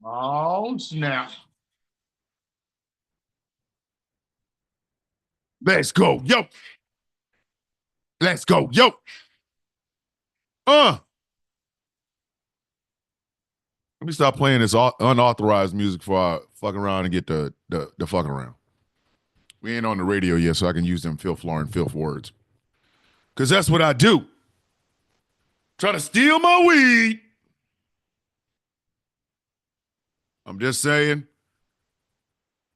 Oh, snap. Let's go. Yo. Let's go. Yo. Uh. Let me stop playing this unauthorized music before I fuck around and get the fucking around. We ain't on the radio yet, so I can use them filth floor and filth words. Because that's what I do. Try to steal my weed. I'm just saying,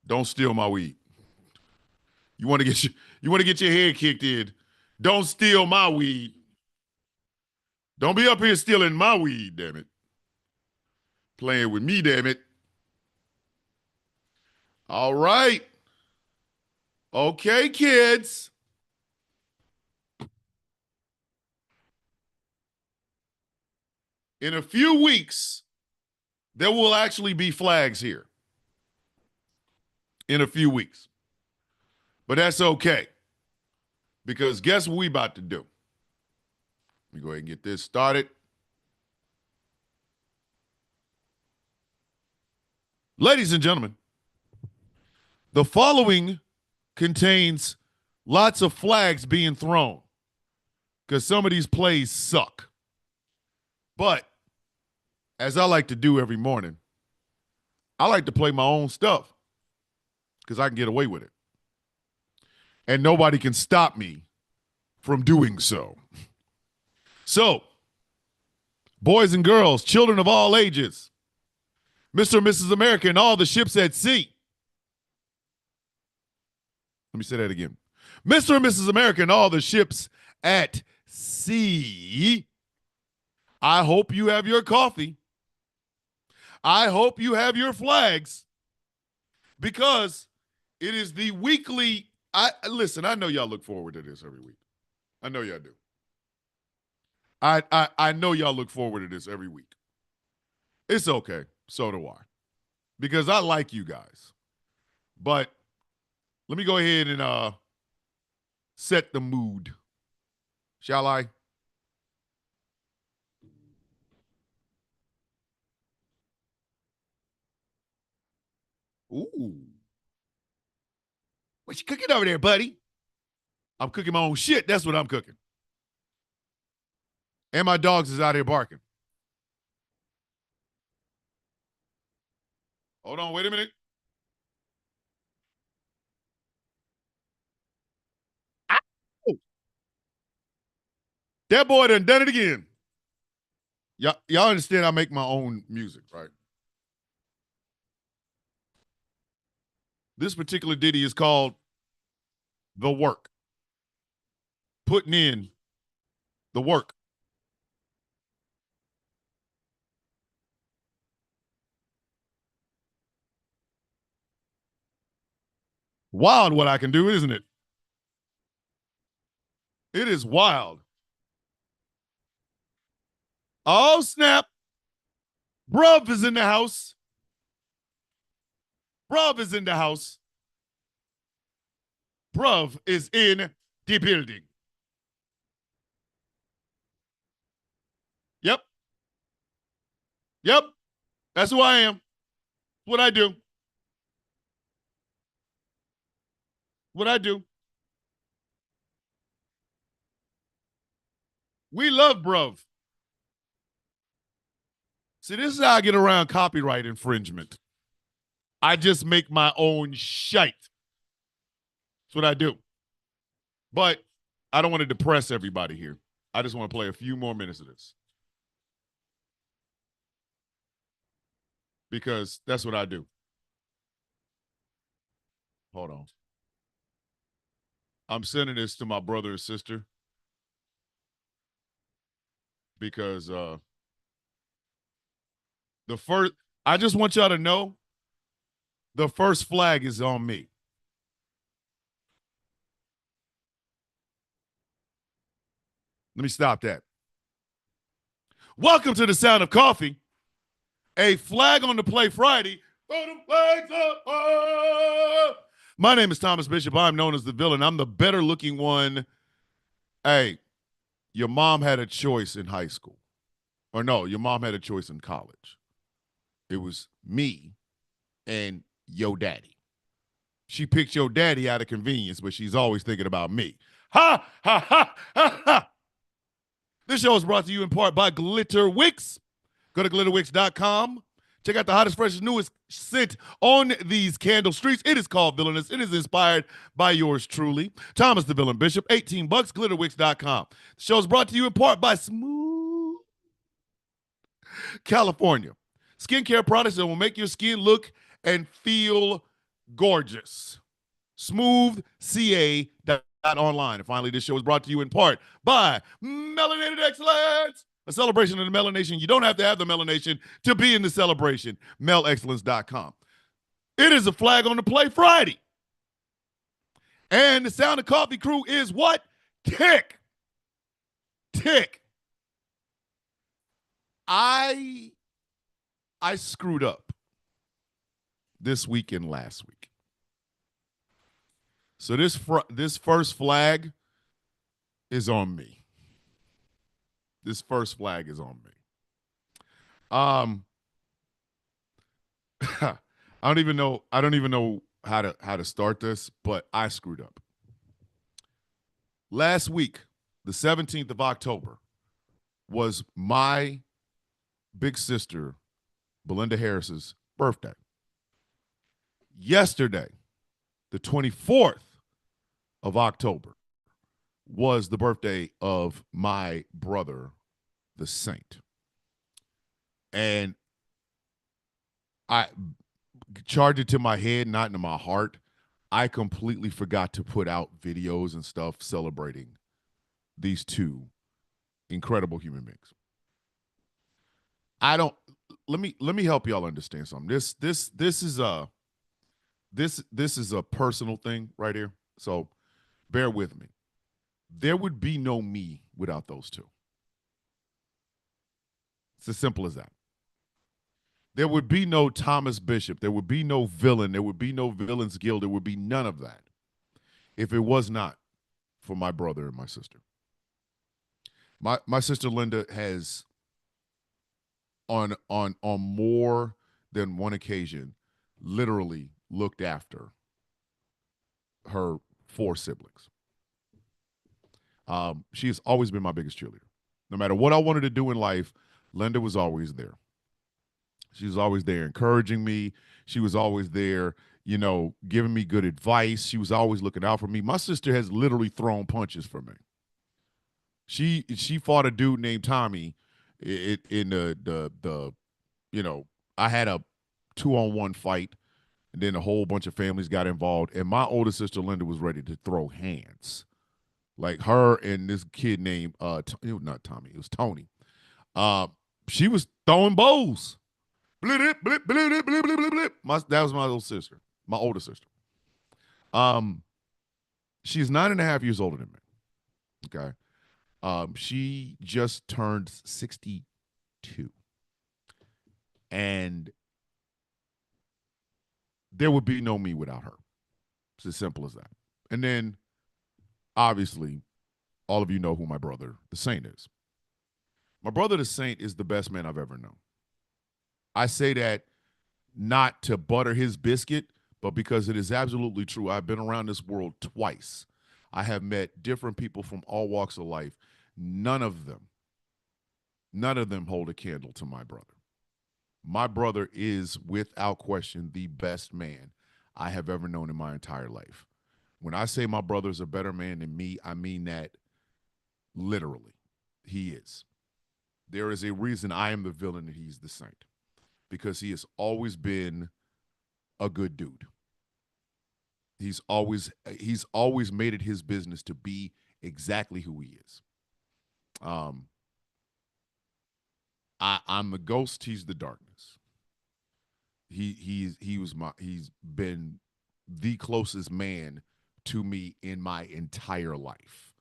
don't steal my weed. You want to get your head kicked in. Don't steal my weed. Don't be up here stealing my weed, damn it. Playing with me, damn it. All right. Okay, kids. In a few weeks, there will actually be flags here. In a few weeks. But that's okay. Because guess what we about to do? Let me go ahead and get this started. Ladies and gentlemen, the following contains lots of flags being thrown because some of these plays suck. But as I like to do every morning, I like to play my own stuff because I can get away with it. And nobody can stop me from doing so. So, boys and girls, children of all ages, Mr. and Mrs. America, and all the ships at sea. Let me say that again. Mr. and Mrs. America, and all the ships at sea. I hope you have your coffee. I hope you have your flags because it is the weekly. Listen, I know y'all look forward to this every week. I know y'all do. I know y'all look forward to this every week. It's okay. So do I. Because I like you guys. But let me go ahead and set the mood. Shall I? Ooh. What you cooking over there, buddy? I'm cooking my own shit. That's what I'm cooking. And my dogs is out here barking. Hold on, wait a minute. Ow! That boy done it again. Y'all understand I make my own music, right? This particular ditty is called The Work. Putting in the work. Wild what I can do, isn't it? It is wild. Oh, snap. Bruv is in the house. Bruv is in the house. Bruv is in the building. Yep. Yep. That's who I am. What I do. What I do. We love Bruv. See, this is how I get around copyright infringement. I just make my own shite. That's what I do. But I don't want to depress everybody here. I just want to play a few more minutes of this. Because that's what I do. Hold on. I'm sending this to my brother and sister because the first I just want y'all to know the first flag is on me. Let me stop that. Welcome to the Sound of Coffee. A flag on the play Friday. Throw them flags up. Oh! My name is Thomas Bishop. I'm known as the villain. I'm the better looking one. Hey, your mom had a choice in high school. Or no, your mom had a choice in college. It was me and Yo Daddy. She picked Yo Daddy out of convenience, but she's always thinking about me. Ha, ha, ha, ha, ha. This show is brought to you in part by Glitter Wicks. Go to glitterwicks.com. Check out the hottest, freshest, newest scent on these candle streets. It is called Villainous. It is inspired by yours truly, Thomas the Villain Bishop. $18, glitterwicks.com. The show is brought to you in part by Smooth California. Skincare products that will make your skin look and feel gorgeous. SmoothCA.online. And finally, this show is brought to you in part by Melanated Excellence. A celebration of the melanation. You don't have to have the melanation to be in the celebration. MELExcellence.com. It is a Flag on the Play Friday. And the Sound of Coffee crew is what? Tick. I screwed up this week and last week. So this first flag is on me. This first flag is on me. I don't even know how to start this, but I screwed up. Last week, the 17th of October, was my big sister, Belinda Harris's birthday. Yesterday, the 24th of October, was the birthday of my brother, the Saint. And I charged it to my head, not into my heart. I completely forgot to put out videos and stuff celebrating these two incredible human beings. Let me help y'all understand something. This is a personal thing right here. So bear with me. There would be no me without those two. It's as simple as that. There would be no Thomas Bishop. There would be no villain. There would be no Villains Guild. There would be none of that if it was not for my brother and my sister. My sister Linda has, on more than one occasion, literally looked after her 4 siblings. She has always been my biggest cheerleader. No matter what I wanted to do in life, Linda was always there. She was always there encouraging me. She was always there, giving me good advice. She was always looking out for me. My sister has literally thrown punches for me. She fought a dude named Tommy in the I had a 2-on-1 fight, and then a whole bunch of families got involved, and my older sister Linda was ready to throw hands. Like her and this kid named not Tommy, it was Tony. She was throwing bows. Blip, blip, blip, blip, blip, blip, blip. That was my little sister, my older sister. She's 9.5 years older than me. Okay. She just turned 62. And there would be no me without her. It's as simple as that. And then, obviously, all of you know who my brother, the Saint, is. My brother, the Saint, is the best man I've ever known. I say that not to butter his biscuit, but because it is absolutely true. I've been around this world twice. I have met different people from all walks of life. None of them hold a candle to my brother. My brother is, without question, the best man I have ever known in my entire life. When I say my brother's a better man than me, I mean that literally. He is. There is a reason I am the villain and he's the Saint, because he has always been a good dude. He's always made it his business to be exactly who he is. I'm the ghost, he's the darkness. He's been the closest man to me in my entire life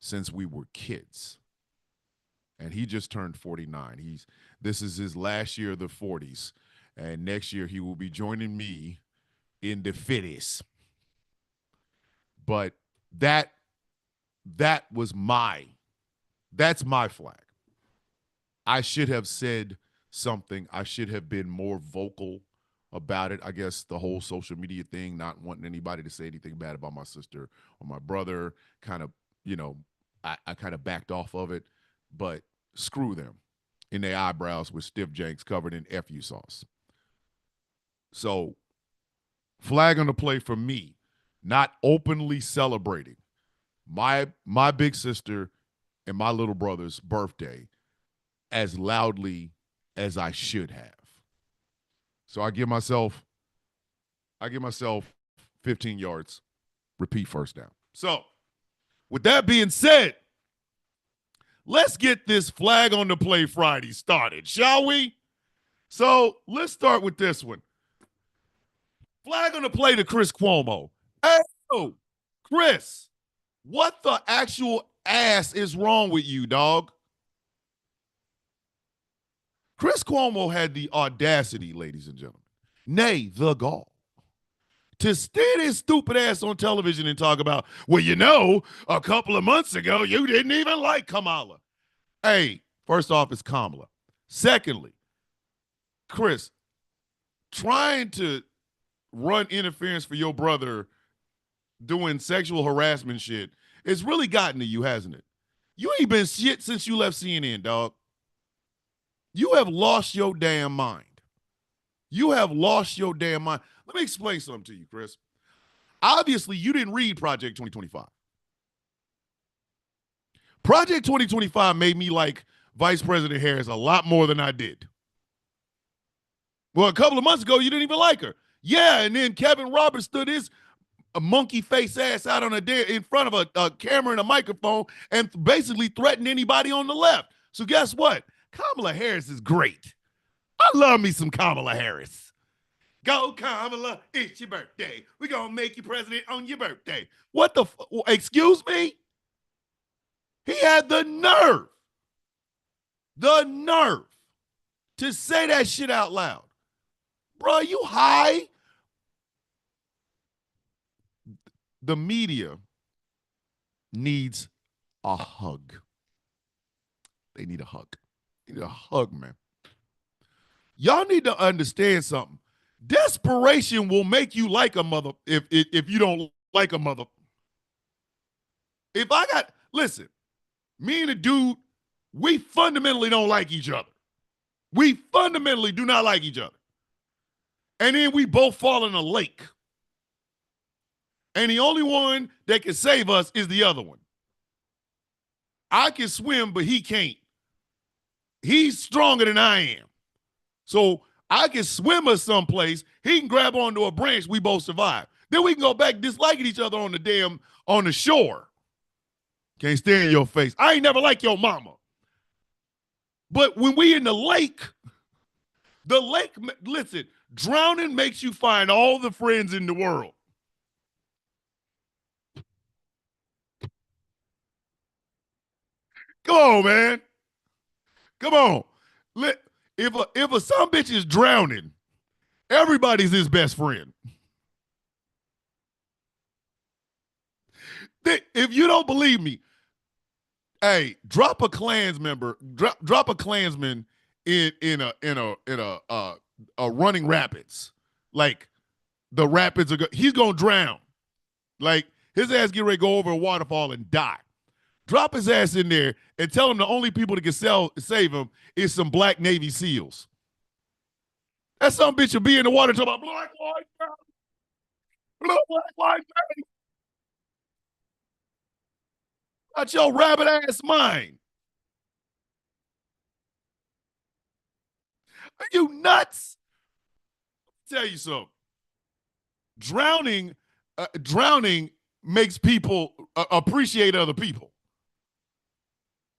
since we were kids. And he just turned 49. This is his last year of the 40s. And next year he will be joining me in the 50s. But that's my flag. I should have said something. I should have been more vocal about it. I guess the whole social media thing, not wanting anybody to say anything bad about my sister or my brother, kind of, I kind of backed off of it. But screw them in their eyebrows with stiff janks covered in FU sauce. So, flag on the play for me, not openly celebrating my big sister and my little brother's birthday as loudly as I should have. So I give myself 15 yards, repeat first down. So, with that being said, let's get this flag on the play Friday started, shall we? So, let's start with this one. Flag on the play to Chris Cuomo. Hey, Chris, what the actual ass is wrong with you, dog? Chris Cuomo had the audacity, ladies and gentlemen, nay, the gall, to stand his stupid ass on television and talk about, well, a couple of months ago, you didn't even like Kamala. Hey, first off, it's Kamala. Secondly, Chris, trying to run interference for your brother doing sexual harassment shit, it's really gotten to you, hasn't it? You ain't been shit since you left CNN, dog. You have lost your damn mind. You have lost your damn mind. Let me explain something to you, Chris. Obviously, you didn't read Project 2025. Project 2025 made me like Vice President Harris a lot more than I did. Well, a couple of months ago, you didn't even like her. Yeah, and then Kevin Roberts stood his monkey face ass out on in front of a camera and a microphone and basically threatened anybody on the left. So guess what? Kamala Harris is great. I love me some Kamala Harris. Go, Kamala, it's your birthday. We're going to make you president on your birthday. What the excuse me? He had the nerve to say that shit out loud. Bro, you high? The media needs a hug. They need a hug. They need a hug, man. Y'all need to understand something. Desperation will make you like a mother if you don't like a mother. Listen, me and the dude, we fundamentally don't like each other. We fundamentally do not like each other. And then we both fall in a lake. And the only one that can save us is the other one. I can swim, but he can't. He's stronger than I am. So I can swim us someplace. He can grab onto a branch. We both survive. Then we can go back disliking each other on the shore. Can't stand your face. I ain't never like your mama. But when we in the lake, listen, drowning makes you find all the friends in the world. Come on, man. Come on. If a some bitch is drowning, everybody's his best friend. If you don't believe me, hey, drop a Klans member, drop a Klansman in a running rapids. Like the rapids he's gonna drown. Like his ass get ready to go over a waterfall and die. Drop his ass in there and tell him the only people that can save him is some black Navy SEALs. That some bitch will be in the water talking about black lives matter. Black lives matter. Not your rabbit ass mind. Are you nuts? I'll tell you something. Drowning makes people appreciate other people.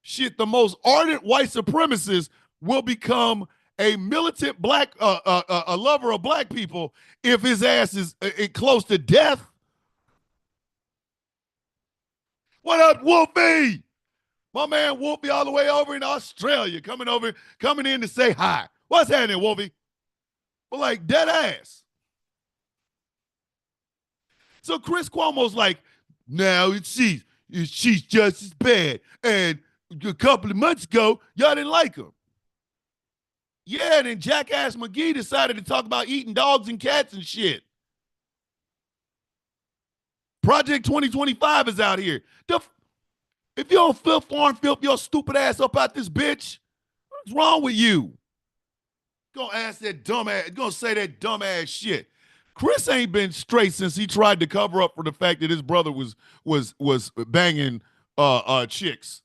Shit, the most ardent white supremacist will become a militant black, a lover of black people if his ass is close to death. What up, Wolfie? My man Wolfie all the way over in Australia, coming in to say hi. What's happening, Wolfie? But like dead ass. So Chris Cuomo's like, now she's just as bad. And a couple of months ago, y'all didn't like him. Yeah, and then Jackass McGee decided to talk about eating dogs and cats and shit. Project 2025 is out here. If you don't flip farm flip your stupid ass up out this bitch, what's wrong with you? Gonna ask that dumb ass, gonna say that dumb ass shit. Chris ain't been straight since he tried to cover up for the fact that his brother was banging chicks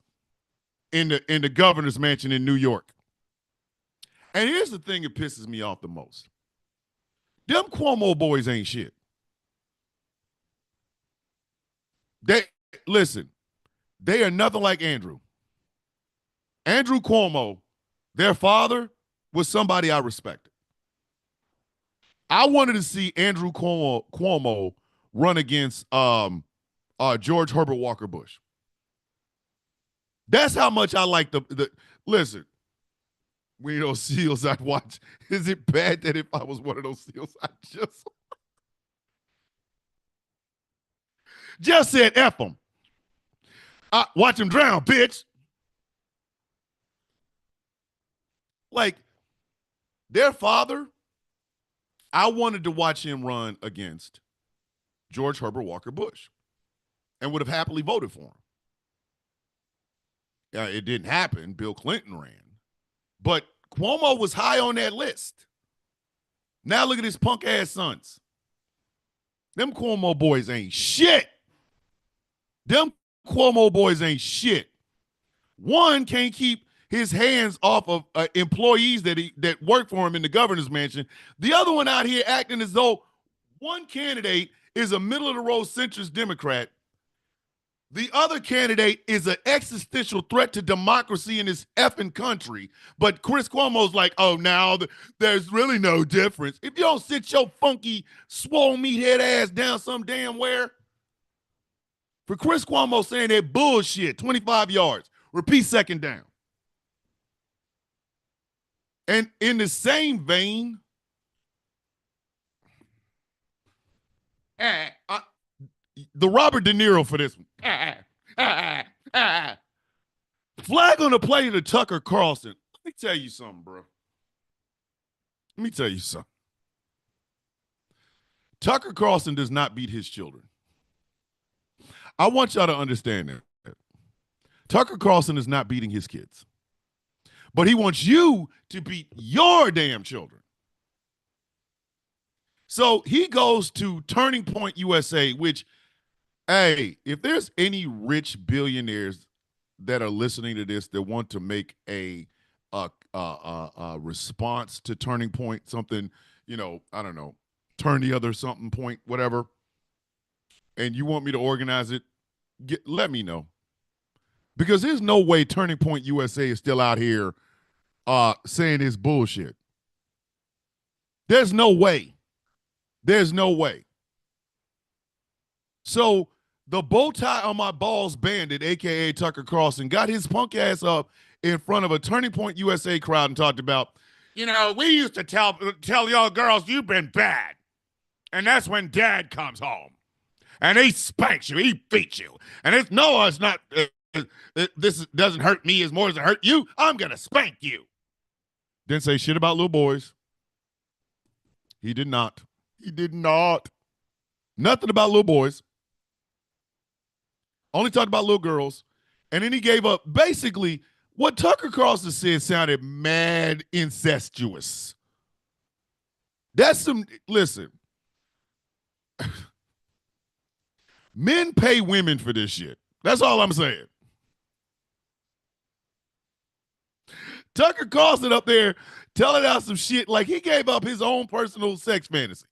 in the governor's mansion in New York. And here's the thing that pisses me off the most. Them Cuomo boys ain't shit. They listen, they are nothing like Andrew. Andrew Cuomo, their father, was somebody I respected. I wanted to see Andrew Cuomo run against George Herbert Walker Bush. That's how much I like the listen. We those SEALs I'd watch. Is it bad that if I was one of those SEALs, I just said F them. Watch him drown, bitch. Like, their father, I wanted to watch him run against George Herbert Walker Bush and would have happily voted for him. It didn't happen. Bill Clinton ran. But Cuomo was high on that list. Now look at his punk ass sons. Them Cuomo boys ain't shit. Them Cuomo boys ain't shit. One can't keep his hands off of employees that work for him in the governor's mansion. The other one out here acting as though one candidate is a middle-of-the-road centrist Democrat. The other candidate is an existential threat to democracy in this effing country. But Chris Cuomo's like, oh, now there's really no difference. If you don't sit your funky, swole meathead ass down some damn where. For Chris Cuomo saying that bullshit, 25 yards, repeat second down. And in the same vein, the Robert De Niro for this one. Flag on the play to Tucker Carlson. Let me tell you something, bro. Let me tell you something. Tucker Carlson does not beat his children. I want y'all to understand that. Tucker Carlson is not beating his kids. But he wants you to beat your damn children. So he goes to Turning Point USA, which, hey, if there's any rich billionaires that are listening to this that want to make a response to Turning Point, something, I don't know, turn the other something point, whatever, and you want me to organize it, let me know. Because there's no way Turning Point USA is still out here saying this bullshit. There's no way. There's no way. So the bow tie on my balls bandit, a.k.a. Tucker Carlson, got his punk ass up in front of a Turning Point USA crowd and talked about, we used to tell y'all girls you've been bad. And that's when dad comes home. And he spanks you. He beats you. And it's not, this doesn't hurt me as more as it hurt you. I'm going to spank you. Didn't say shit about little boys. He did not. He did not. Nothing about little boys. Only talked about little girls. And then he gave up. Basically, what Tucker Carlson said sounded mad incestuous. Listen. Men pay women for this shit. That's all I'm saying. Tucker Carlson up there telling out some shit like he gave up his own personal sex fantasy.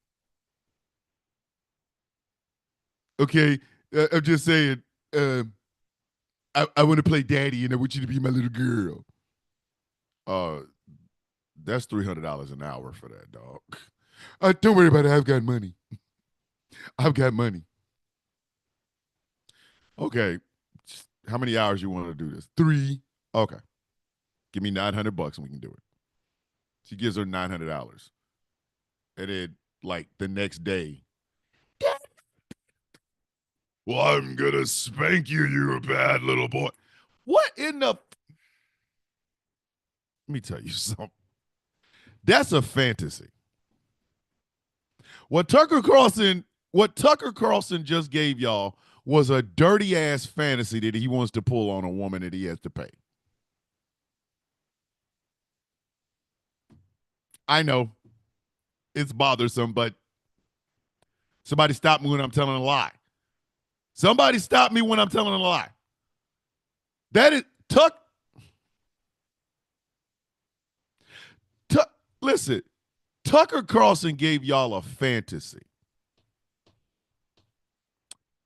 Okay, I'm just saying, I want to play daddy and I want you to be my little girl. That's $300 an hour for that, dog. Don't worry about it. I've got money. I've got money. Okay, how many hours you want to do this? 3. Okay. Give me $900 and we can do it. She gives her $900. And then, like, the next day, well, I'm going to spank you, you bad little boy. What in the... Let me tell you something. That's a fantasy. What Tucker Carlson just gave y'all was a dirty ass fantasy that he wants to pull on a woman that he has to pay. I know it's bothersome, but somebody stop me when I'm telling a lie. Somebody stop me when I'm telling a lie. That is listen, Tucker Carlson gave y'all a fantasy.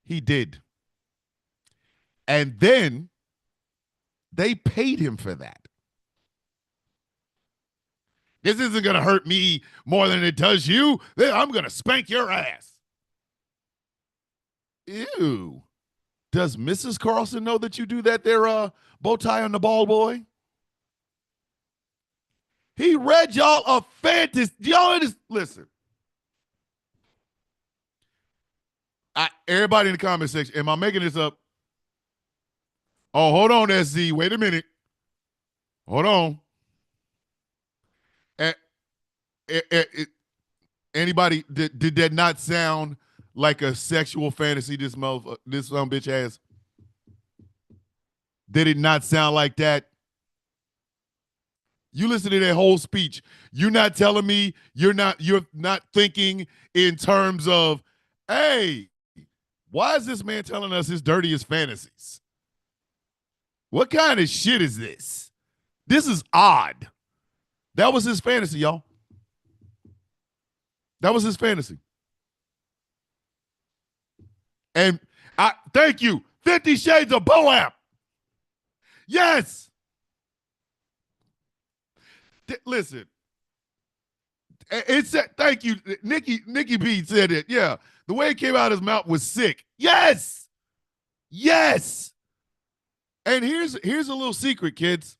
He did. And then they paid him for that. This isn't going to hurt me more than it does you. I'm going to spank your ass. Ew. Does Mrs. Carlson know that you do that there, bow tie on the ball boy? He read y'all a fantasy. Y'all just listen. Everybody in the comment section, am I making this up? Oh, hold on, SZ. Wait a minute. Hold on. Anybody, did that not sound like a sexual fantasy this bitch has? Did it not sound like that? You listen to that whole speech. You're not telling me you're not thinking in terms of, hey, why is this man telling us his dirtiest fantasies? What kind of shit is this? This is odd. That was his fantasy, y'all. That was his fantasy. And thank you. 50 Shades of Boab. Yes. Listen. It said, thank you. Nikki B said it. Yeah. The way it came out of his mouth was sick. Yes. Yes. And here's a little secret, kids.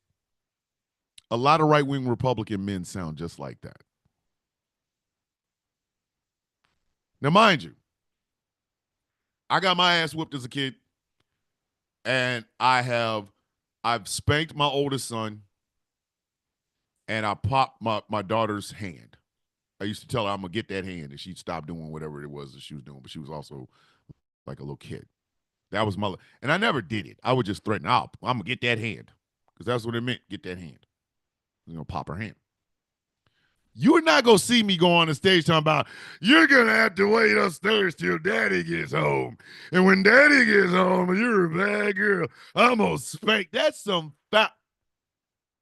A lot of right-wing Republican men sound just like that. Now, mind you, I got my ass whooped as a kid, and I've spanked my oldest son, and I popped my daughter's hand. I used to tell her I'm going to get that hand, and she'd stop doing whatever it was that she was doing, but she was also like a little kid. That was my, and I never did it. I would just threaten, I'm going to get that hand, because that's what it meant, get that hand. You know, pop her hand. You're not going to see me go on the stage talking about, you're going to have to wait upstairs till daddy gets home. And when daddy gets home, you're a bad girl. I'm going to spank. That's some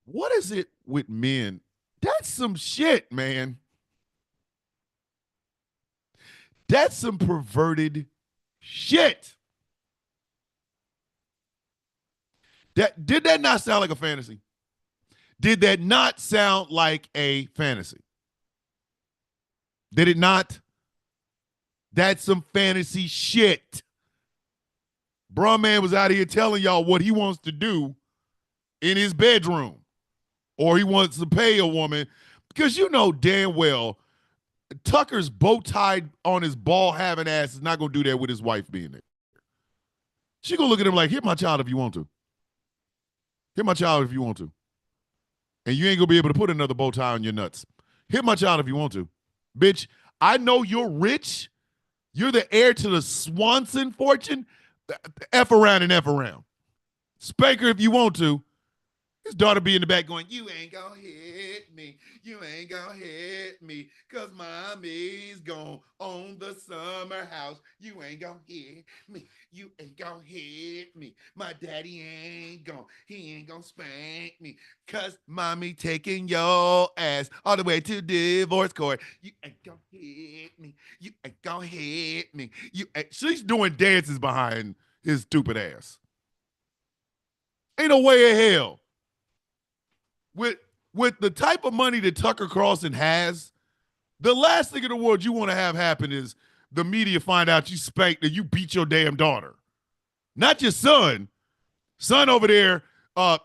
What is it with men? That's some shit, man. That's some perverted shit. Did that not sound like a fantasy? Did that not sound like a fantasy? Did it not? That's some fantasy shit. Bruh man was out here telling y'all what he wants to do in his bedroom. Or he wants to pay a woman. Because you know damn well Tucker's bow tied on his ball having ass is not going to do that with his wife being there. She going to look at him like, hit my child if you want to. Hit my child if you want to. And you ain't going to be able to put another bow tie on your nuts. Hit my child if you want to. Bitch, I know you're rich. You're the heir to the Swanson fortune. F around and F around. Spank her if you want to. His daughter be in the back going, you ain't gonna hit me. You ain't gonna hit me. Cause mommy's gonna own the summer house. You ain't gonna hit me. You ain't gonna hit me. My daddy ain't gonna, he ain't gonna spank me. Cause mommy taking your ass all the way to divorce court. You ain't gonna hit me. You ain't gonna hit me. She's doing dances behind his stupid ass. Ain't no way in hell. With the type of money that Tucker Carlson has, the last thing in the world you want to have happen is the media find out you spanked and you beat your damn daughter. Not your son. Son over there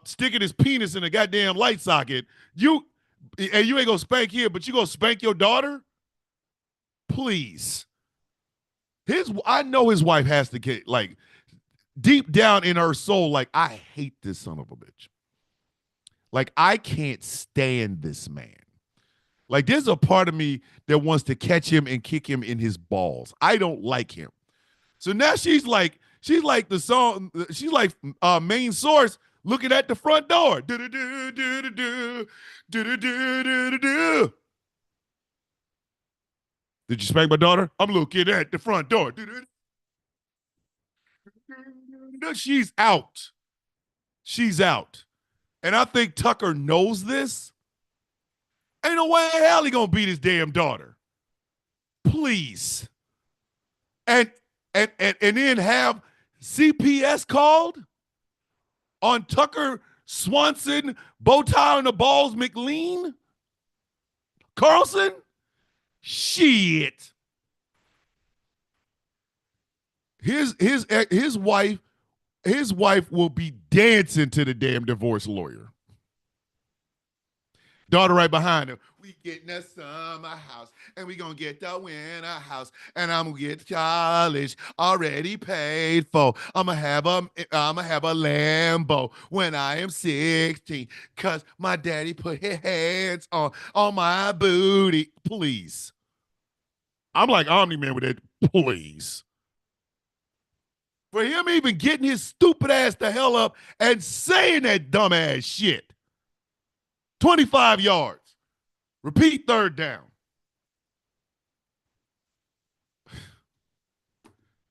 sticking his penis in a goddamn light socket. You ain't going to spank him, but you going to spank your daughter? Please. I know his wife has to get, like, deep down in her soul, like, I hate this son of a bitch. Like, I can't stand this man. Like there's a part of me that wants to catch him and kick him in his balls. I don't like him. So now she's like the song, she's like main source looking at the front door. Do-do-do-do-do-do, do-do-do-do-do-do. Did you spank my daughter? I'm looking at the front door. She's out. She's out. And I think Tucker knows this. Ain't no way in hell he gonna beat his damn daughter. Please. And then have CPS called on Tucker Swanson, bow tie on the balls, McLean, Carlson. Shit. His wife will be dancing to the damn divorce lawyer. Daughter right behind him. We getting a summer house, and we gonna get the winter house, and I'm gonna get college already paid for. I'ma have a Lambo when I am 16, cause my daddy put his hands on my booty. Please. I'm like Omni-Man with it. Please. For him even getting his stupid ass the hell up and saying that dumbass shit. 25 yards. Repeat third down.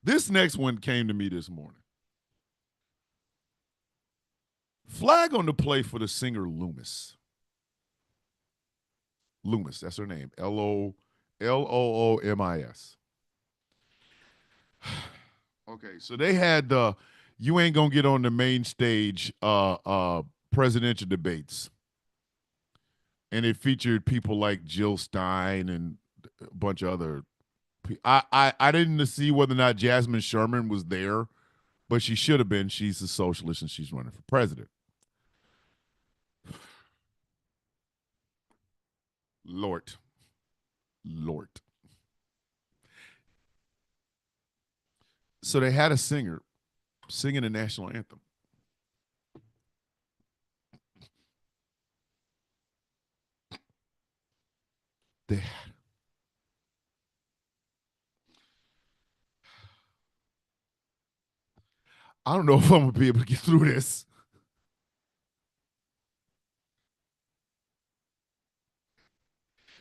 This next one came to me this morning. Flag on the play for the singer Loomis. Loomis, that's her name. Loomis. Okay, so they had the you ain't gonna get on the main stage presidential debates. And it featured people like Jill Stein and a bunch of other. I didn't see whether or not Jasmine Sherman was there, but she should have been. She's a socialist and she's running for president. Lord. So they had a singer singing the national anthem. They had. I don't know if I'm going to be able to get through this.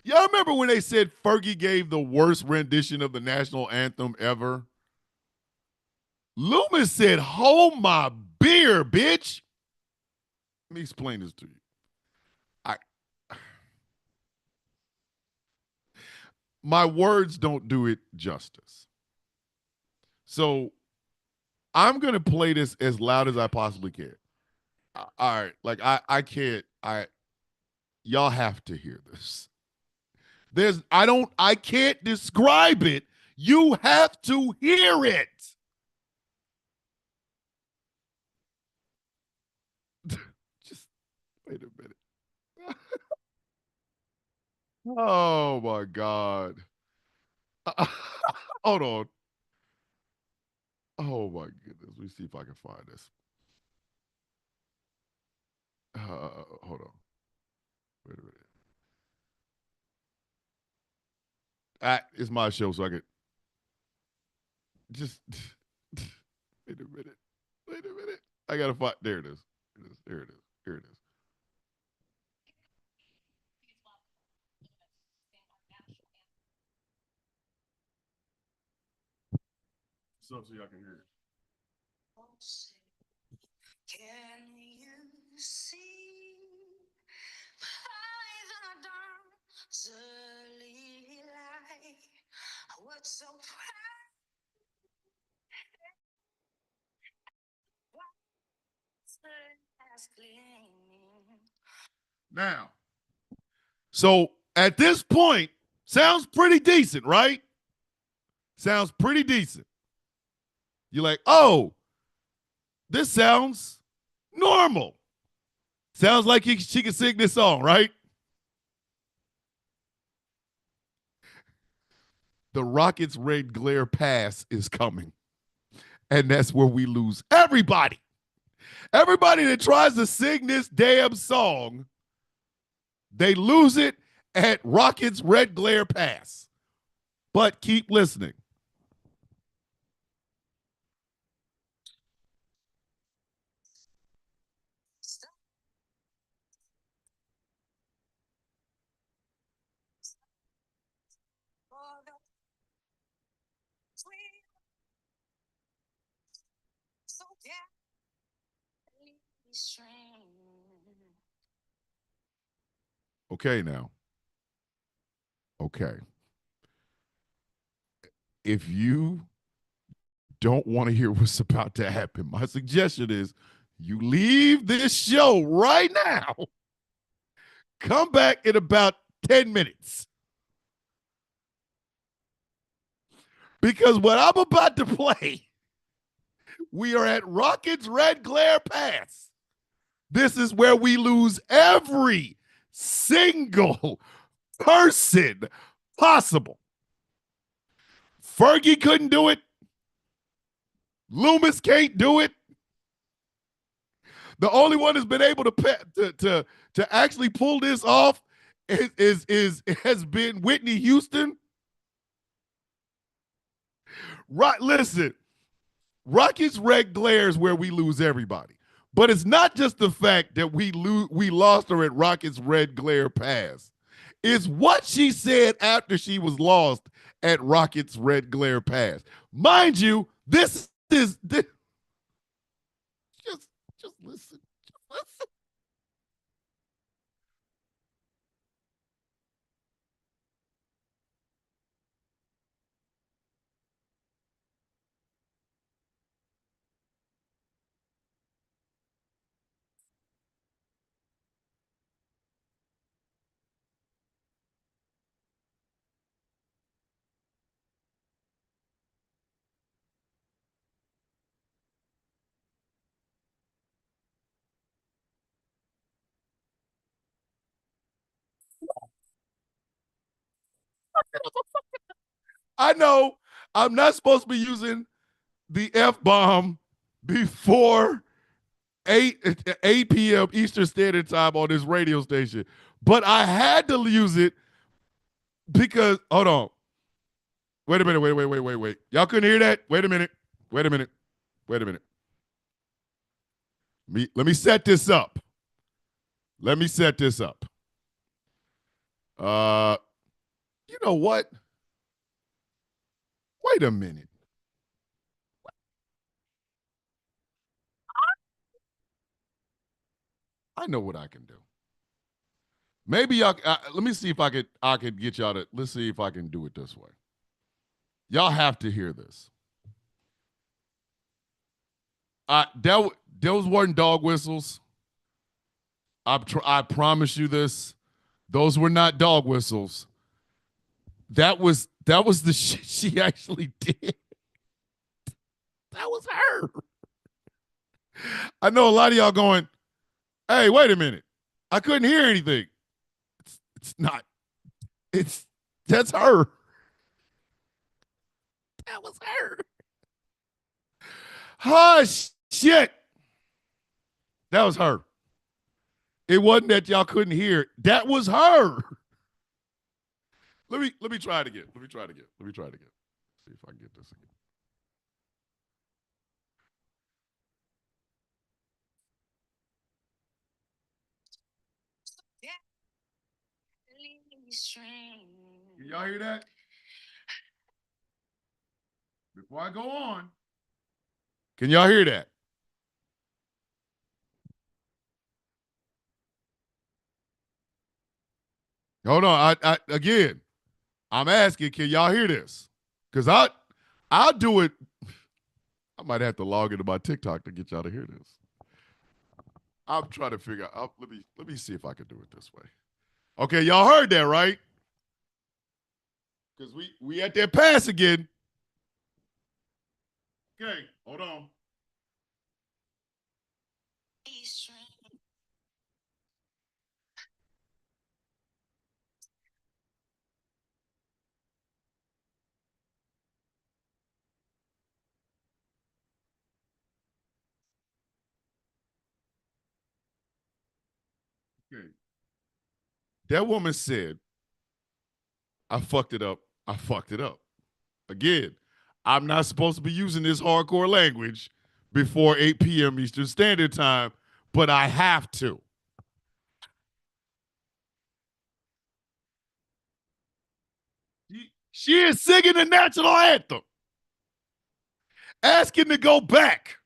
Y'all remember when they said Fergie gave the worst rendition of the national anthem ever? Loomis said, hold my beer, bitch. Let me explain this to you. My words don't do it justice. So I'm going to play this as loud as I possibly can. All right. Like I can't, y'all have to hear this. I can't describe it. You have to hear it. Just wait a minute. Oh my God. Hold on. Oh my goodness. Let me see if I can find this. Hold on. Wait a minute. It's my show, so I could just wait a minute. Wait a minute. I gotta find. There it is. Here it is. Here it is. So y'all can hear it. Can you see by the dawn's early light what's so proud? Now, so at this point, sounds pretty decent, right? Sounds pretty decent. You're like, oh, this sounds normal. Sounds like she can sing this song, right? The Rockets Red Glare Pass is coming. And that's where we lose everybody. Everybody that tries to sing this damn song, they lose it at Rockets Red Glare Pass. But keep listening. Okay, now. Okay. If you don't want to hear what's about to happen, my suggestion is you leave this show right now. Come back in about 10 minutes. Because what I'm about to play, we are at Rockets Red Glare Pass. This is where we lose every single person possible. Fergie couldn't do it. Loomis can't do it. The only one that's been able to actually pull this off is has been Whitney Houston. Right, listen, Rockets Red Glare is where we lose everybody. But it's not just the fact that we lost her at Rockets Red Glare Pass. It's what she said after she was lost at Rockets Red Glare Pass. Mind you, this is this, just listen. Just listen. I know I'm not supposed to be using the F bomb before 8 p.m. Eastern Standard Time on this radio station. But I had to use it because, hold on. Wait a minute. Wait. Y'all couldn't hear that? Wait a minute. Wait a minute. Wait a minute. Let me set this up. Let me set this up. Uh, you know what? Wait a minute. I know what I can do. Maybe y'all. Let me see if I could get y'all to. Let's see if I can do it this way. Y'all have to hear this. Those weren't dog whistles. I promise you this. Those were not dog whistles. That was the shit she actually did. That was her. I know a lot of y'all going, hey, wait a minute. I couldn't hear anything. It's not. It's That's her. That was her. Hush, shit. That was her. It wasn't that y'all couldn't hear. That was her. Let me try it again. Let me try it again. Let me try it again. See if I can get this again. Can y'all hear that? Before I go on, can y'all hear that? Hold on. Again, I'm asking, can y'all hear this? Because I'll do it. I might have to log into my TikTok to get y'all to hear this. I'm trying to figure out. Let me see if I can do it this way. Okay, y'all heard that, right? Because we at that pass again. Okay, hold on. Okay. That woman said I fucked it up. I fucked it up. Again, I'm not supposed to be using this hardcore language before 8 p.m. Eastern Standard Time, but I have to. She is singing the national anthem, asking to go back.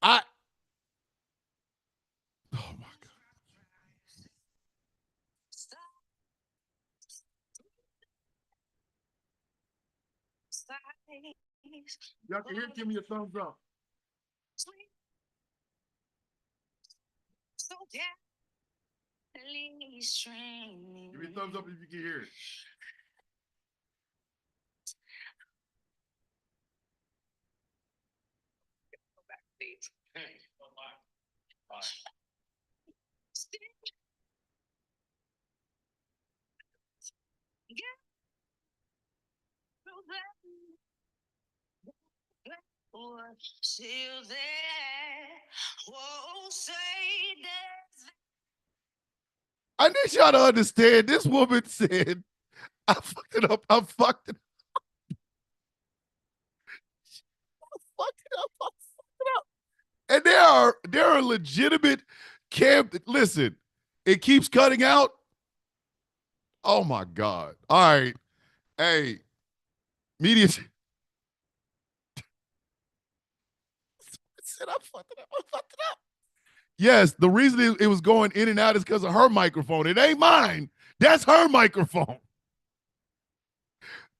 I, oh my God. Y'all can hear, give me a thumbs up. Give me a thumbs up if you can hear it. I need y'all to understand. This woman said, "I fucked it up. I fucked it. I fucked it up. I fucked it up." And there are legitimate camp. Listen, it keeps cutting out. Oh my God! All right, hey, media. Said I fucked it up. I fucked it up. Yes, the reason it was going in and out is because of her microphone. It ain't mine. That's her microphone.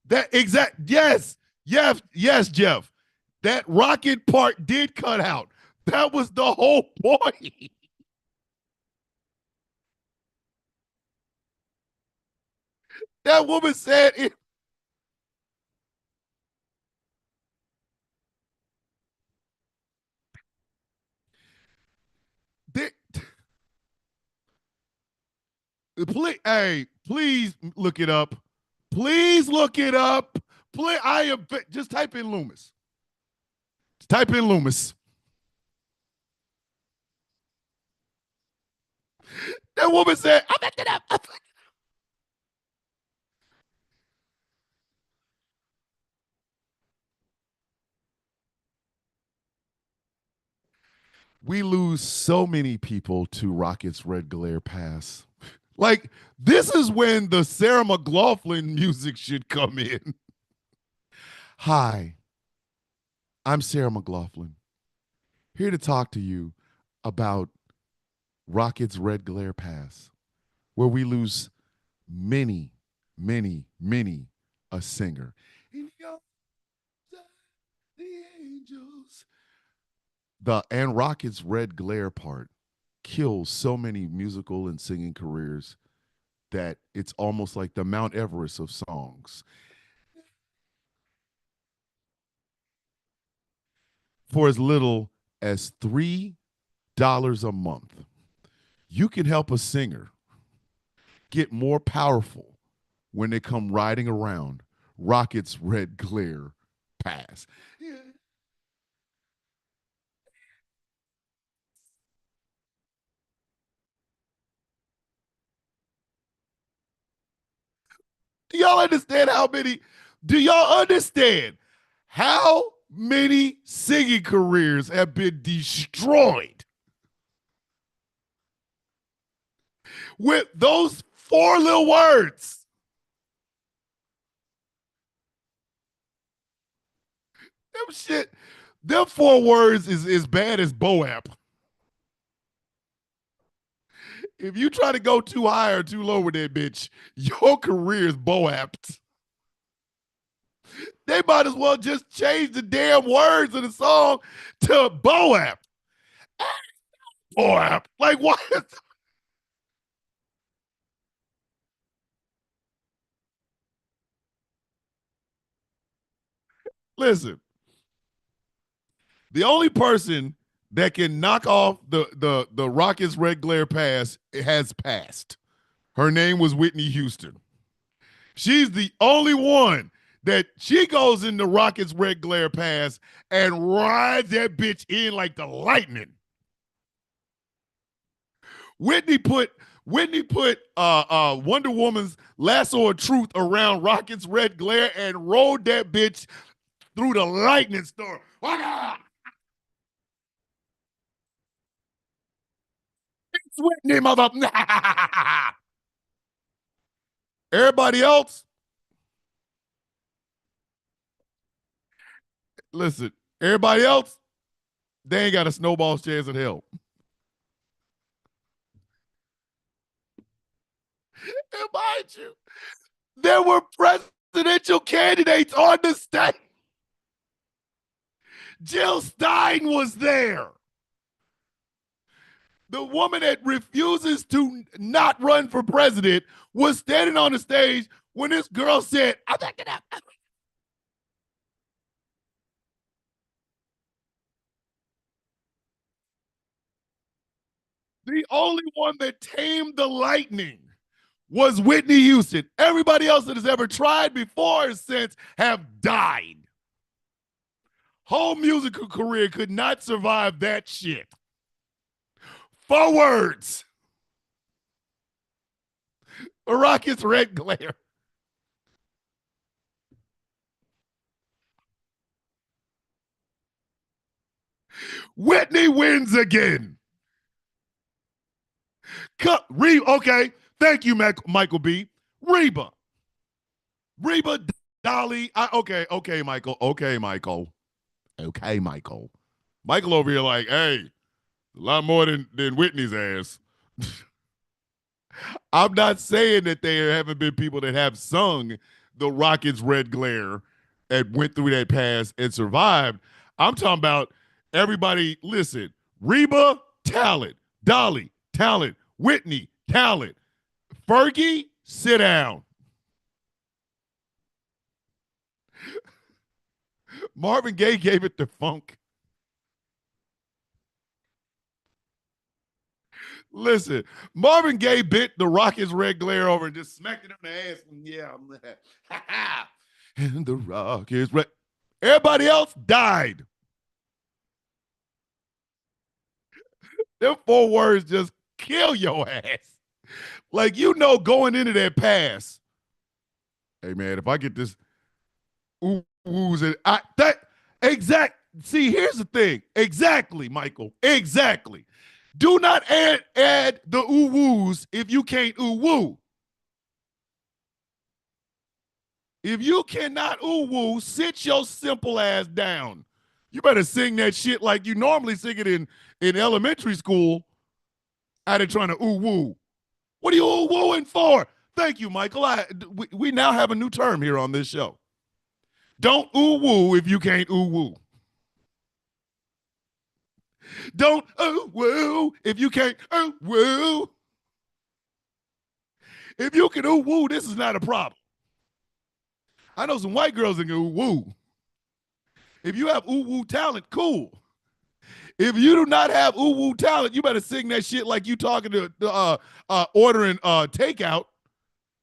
That exact yes, Jeff. That rocket part did cut out. That was the whole point. That woman said it. Please, hey, please look it up. Please look it up. Please, I am just type in Loomis. Type in Loomis. That woman said, I fucked it up. We lose so many people to Rocket's Red Glare Pass. Like, this is when the Sarah McLaughlin music should come in. Hi, I'm Sarah McLaughlin, here to talk to you about Rocket's Red Glare Pass, where we lose many, many, many a singer. The angels. And Rocket's Red Glare part kills so many musical and singing careers that it's almost like the Mount Everest of songs. For as little as $3 a month, you can help a singer get more powerful when they come riding around Rocket's Red Glare Pass. Yeah. Do y'all understand how many? Do y'all understand how many singing careers have been destroyed with those four little words? Them shit, them four words is as bad as BOAP. If you try to go too high or too low with that bitch, your career is BOAPed. They might as well just change the damn words of the song to BOAP. BOAP. Like, what? Listen, the only person that can knock off the Rockets Red Glare Pass has passed. Her name was Whitney Houston. She's the only one that she goes in the Rockets Red Glare Pass and rides that bitch in like the lightning. Whitney put Wonder Woman's lasso of truth around Rocket's red glare and rolled that bitch through the lightning storm. It's Whitney, mother. Everybody else, listen. Everybody else, they ain't got a snowball's chance in hell. And mind you, there were presidential candidates on the stage. Jill Stein was there. The woman that refuses to not run for president was standing on the stage when this girl said, I'm not gonna. The only one that tamed the lightning was Whitney Houston. Everybody else that has ever tried before or since have died. Whole musical career could not survive that shit. 4 words. A rocket's red glare. Whitney wins again. Okay. Thank you, Michael B. Reba. Reba, Dolly. Okay, Michael. Okay, Michael. Okay, Michael. Michael over here like, hey, a lot more than Whitney's ass. I'm not saying that there haven't been people that have sung the Rockets' Red Glare and went through that pass and survived. I'm talking about everybody. Listen, Reba, talent. Dolly, talent. Whitney, talent. Fergie, sit down. Marvin Gaye gave it to funk. Listen, Marvin Gaye bit the Rockets' red glare over and just smacked it on the ass. Yeah. And the Rockets red. Everybody else died. Them 4 words just kill your ass. Like, going into that pass. Hey, man, if I get this oohs and see, here's the thing. Exactly, Michael. Exactly. Do not add the ooh woos if you can't ooh woo. If you cannot ooh woo, sit your simple ass down. You better sing that shit like you normally sing it in elementary school out of trying to ooh woo. What are you ooh wooing for? Thank you, Michael. We now have a new term here on this show. Don't ooh woo if you can't ooh woo. Don't ooh woo if you can't ooh woo. If you can ooh woo, this is not a problem. I know some white girls that can ooh woo. If you have ooh woo talent, cool. If you do not have ooh woo talent, you better sing that shit like you talking to ordering takeout.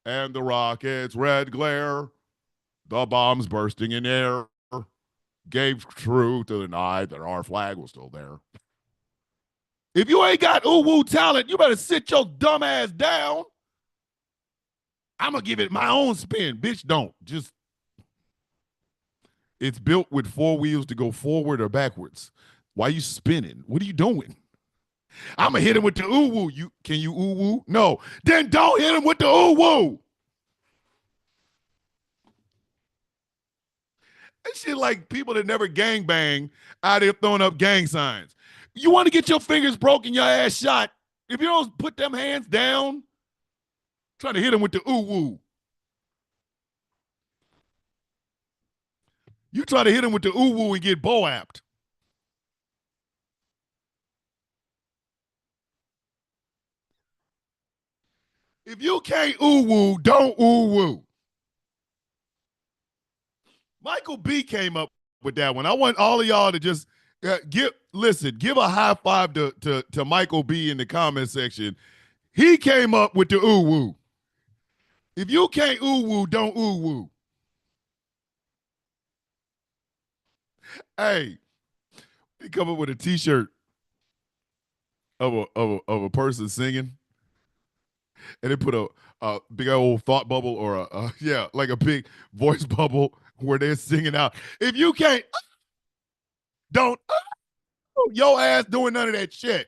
And the rockets red glare, the bombs bursting in air, gave true to the night that our flag was still there. If you ain't got ooh woo talent, you better sit your dumb ass down. I'm gonna give it my own spin, bitch. Don't just. It's built with 4 wheels to go forward or backwards. Why are you spinning? What are you doing? I'm gonna hit him with the ooh woo. Can you ooh woo? No. Then don't hit him with the ooh woo. That shit like people that never gang bang out there throwing up gang signs. You want to get your fingers broken, your ass shot. If you don't put them hands down, try to hit him with the ooh woo. You try to hit him with the ooh woo and get boapped. If you can't ooh woo, don't ooh woo. Michael B came up with that one. I want all of y'all to just give a high five to Michael B in the comment section. He came up with the ooh woo. If you can't ooh woo, don't ooh woo. Hey, he come up with a t-shirt. of a person singing, and they put a big old thought bubble or yeah, like a big voice bubble where they're singing out. If you can't, don't your ass doing none of that shit.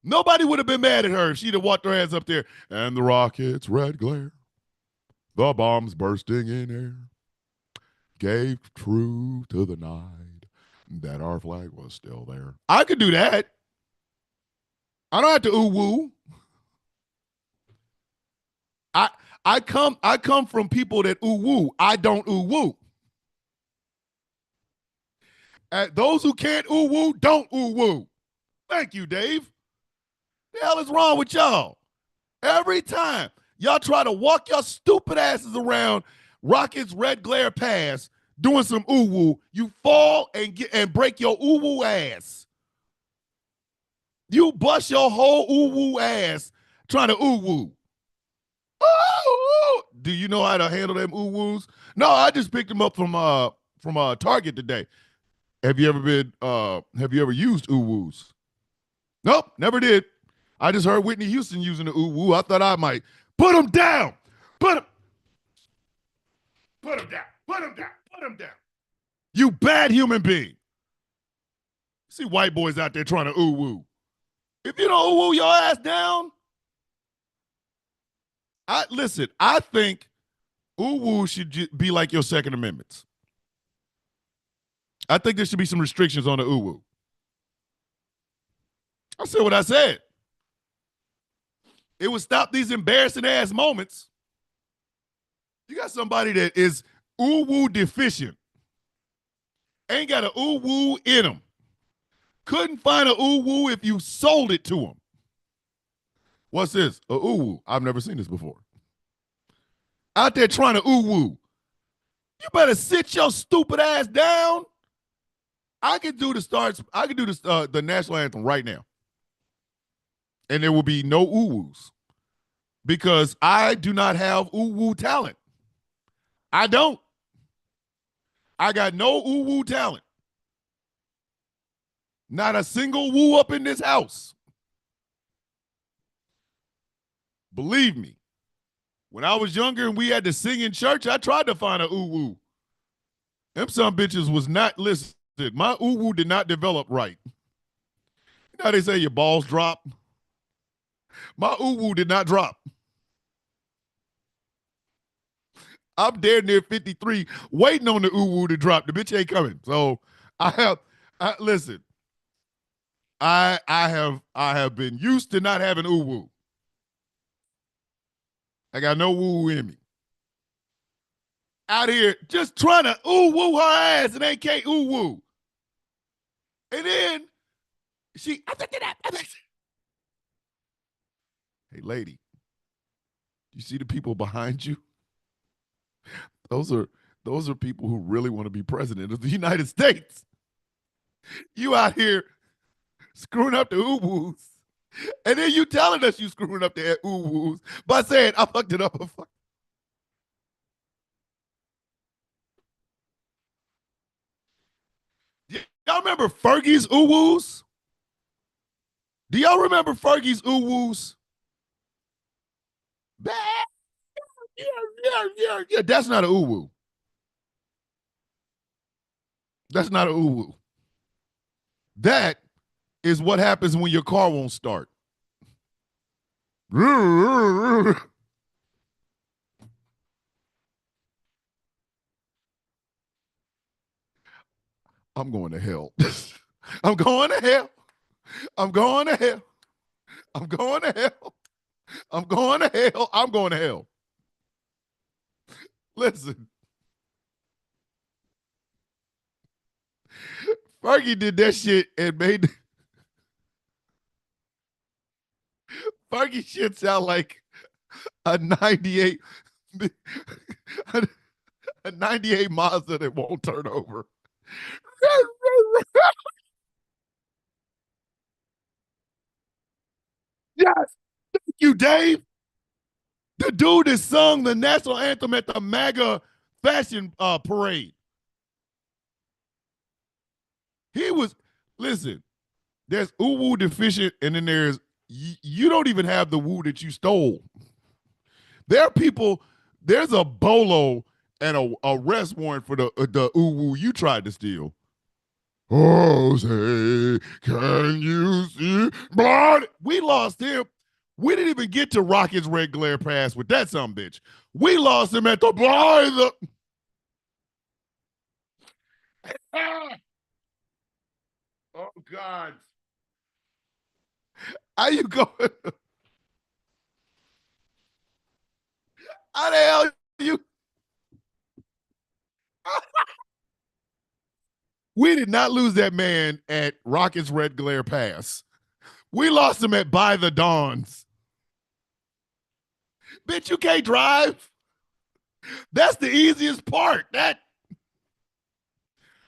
Nobody would have been mad at her if she'd have walked her ass up there. And the rocket's red glare, the bombs bursting in air, gave truth to the night that our flag was still there. I could do that. I don't have to ooh woo. I I come from people that ooh woo. I don't ooh woo. Those who can't ooh woo don't ooh woo. Thank you, Dave. The hell is wrong with y'all? Every time y'all try to walk your stupid asses around Rockets Red Glare Pass doing some ooh woo, you fall and break your ooh woo ass. You bust your whole ooh woo ass trying to ooh woo. Ooh, do you know how to handle them ooh woos? No, I just picked them up from Target today. Have you ever used ooh woos? Nope, never did. I just heard Whitney Houston using the ooh woo. I thought I might put him down. Put him down. Put him down. Put him down. You bad human being. See white boys out there trying to ooh woo. If you don't ooh woo your ass down, I think ooh woo should be like your Second Amendments. I think there should be some restrictions on the ooh woo. I said what I said. It would stop these embarrassing ass moments. You got somebody that is ooh woo deficient. Ain't got a ooh woo in them. Couldn't find a ooh woo if you sold it to them. What's this? A ooh woo. I've never seen this before. Out there trying to ooh woo. You better sit your stupid ass down. I can do the national anthem right now. And there will be no ooh woos. Because I do not have ooh woo talent. I don't. I got no ooh woo talent. Not a single woo up in this house. Believe me, when I was younger and we had to sing in church, I tried to find a ooh woo. Them some bitches was not listed. My ooh woo did not develop right. You know how they say your balls drop? My ooh woo did not drop. I'm dead near 53, waiting on the ooh woo to drop. The bitch ain't coming. So listen. I have been used to not having ooh woo. I got no woo in me. Out here just trying to ooh woo her ass and they can't ooh woo. And then she, hey lady, you see the people behind you? Those are people who really want to be president of the United States. You out here screwing up the ooh woos. And then you telling us you screwing up the ooh woos by saying I fucked it up. Y'all remember Fergie's ooh woos? Do y'all remember Fergie's ooh woos? Yeah. That's not a ooh woo. That's not a ooh woo. That is what happens when your car won't start. I'm going to hell. I'm going to hell. I'm going to hell. I'm going to hell. I'm going to hell. I'm going to hell. Listen. Fergie did that shit and made Fergie shit sound like a 98 a 98 Mazda that won't turn over. Yes. Thank you, Dave. The dude that sung the national anthem at the MAGA fashion parade. He was, listen, There's uwu deficient, and then you don't even have the woo that you stole. There are people. There's a bolo and a arrest warrant for the uwu you tried to steal. Oh, say, can you see blood? We lost him. We didn't even get to Rockets Red Glare Pass with that some bitch. We lost him at the by the. Oh God! How you going? How the hell you? We did not lose that man at Rockets Red Glare Pass. We lost him at By the Dawns. Bitch, you can't drive. That's the easiest part. That.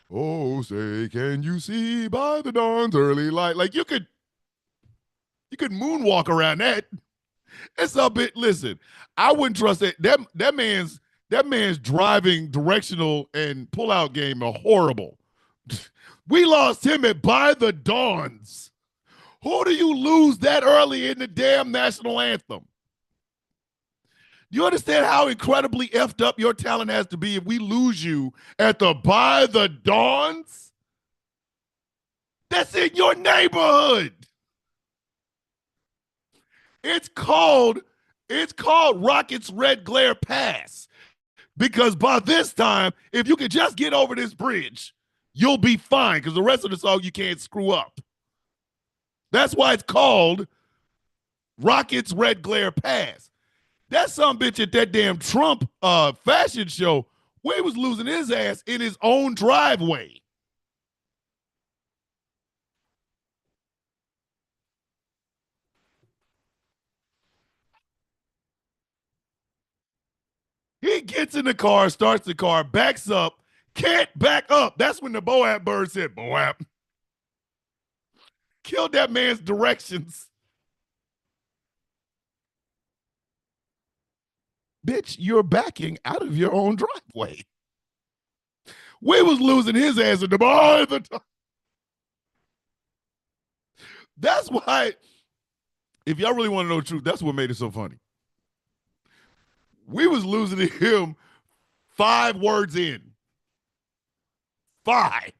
Oh, say, can you see by the dawn's early light? Like you could moonwalk around that. It's a bit. Listen, I wouldn't trust that. That man's driving directional and pullout game are horrible. We lost him at By the Dawns. Who do you lose that early in the damn national anthem? Do you understand how incredibly effed up your talent has to be if we lose you at the By the Dawns? That's in your neighborhood. It's called it's called Rockets Red Glare Pass because by this time, if you could just get over this bridge, you'll be fine because the rest of the song you can't screw up. That's why it's called Rockets Red Glare Pass. That some bitch at that damn Trump fashion show where he was losing his ass in his own driveway. He gets in the car, starts the car, backs up, can't back up. That's when the Boab bird said, Boab, killed that man's directions. Bitch, you're backing out of your own driveway. We was losing his ass at the bar. That's why, if y'all really want to know the truth, that's what made it so funny. We was losing to him 5 words in. 5.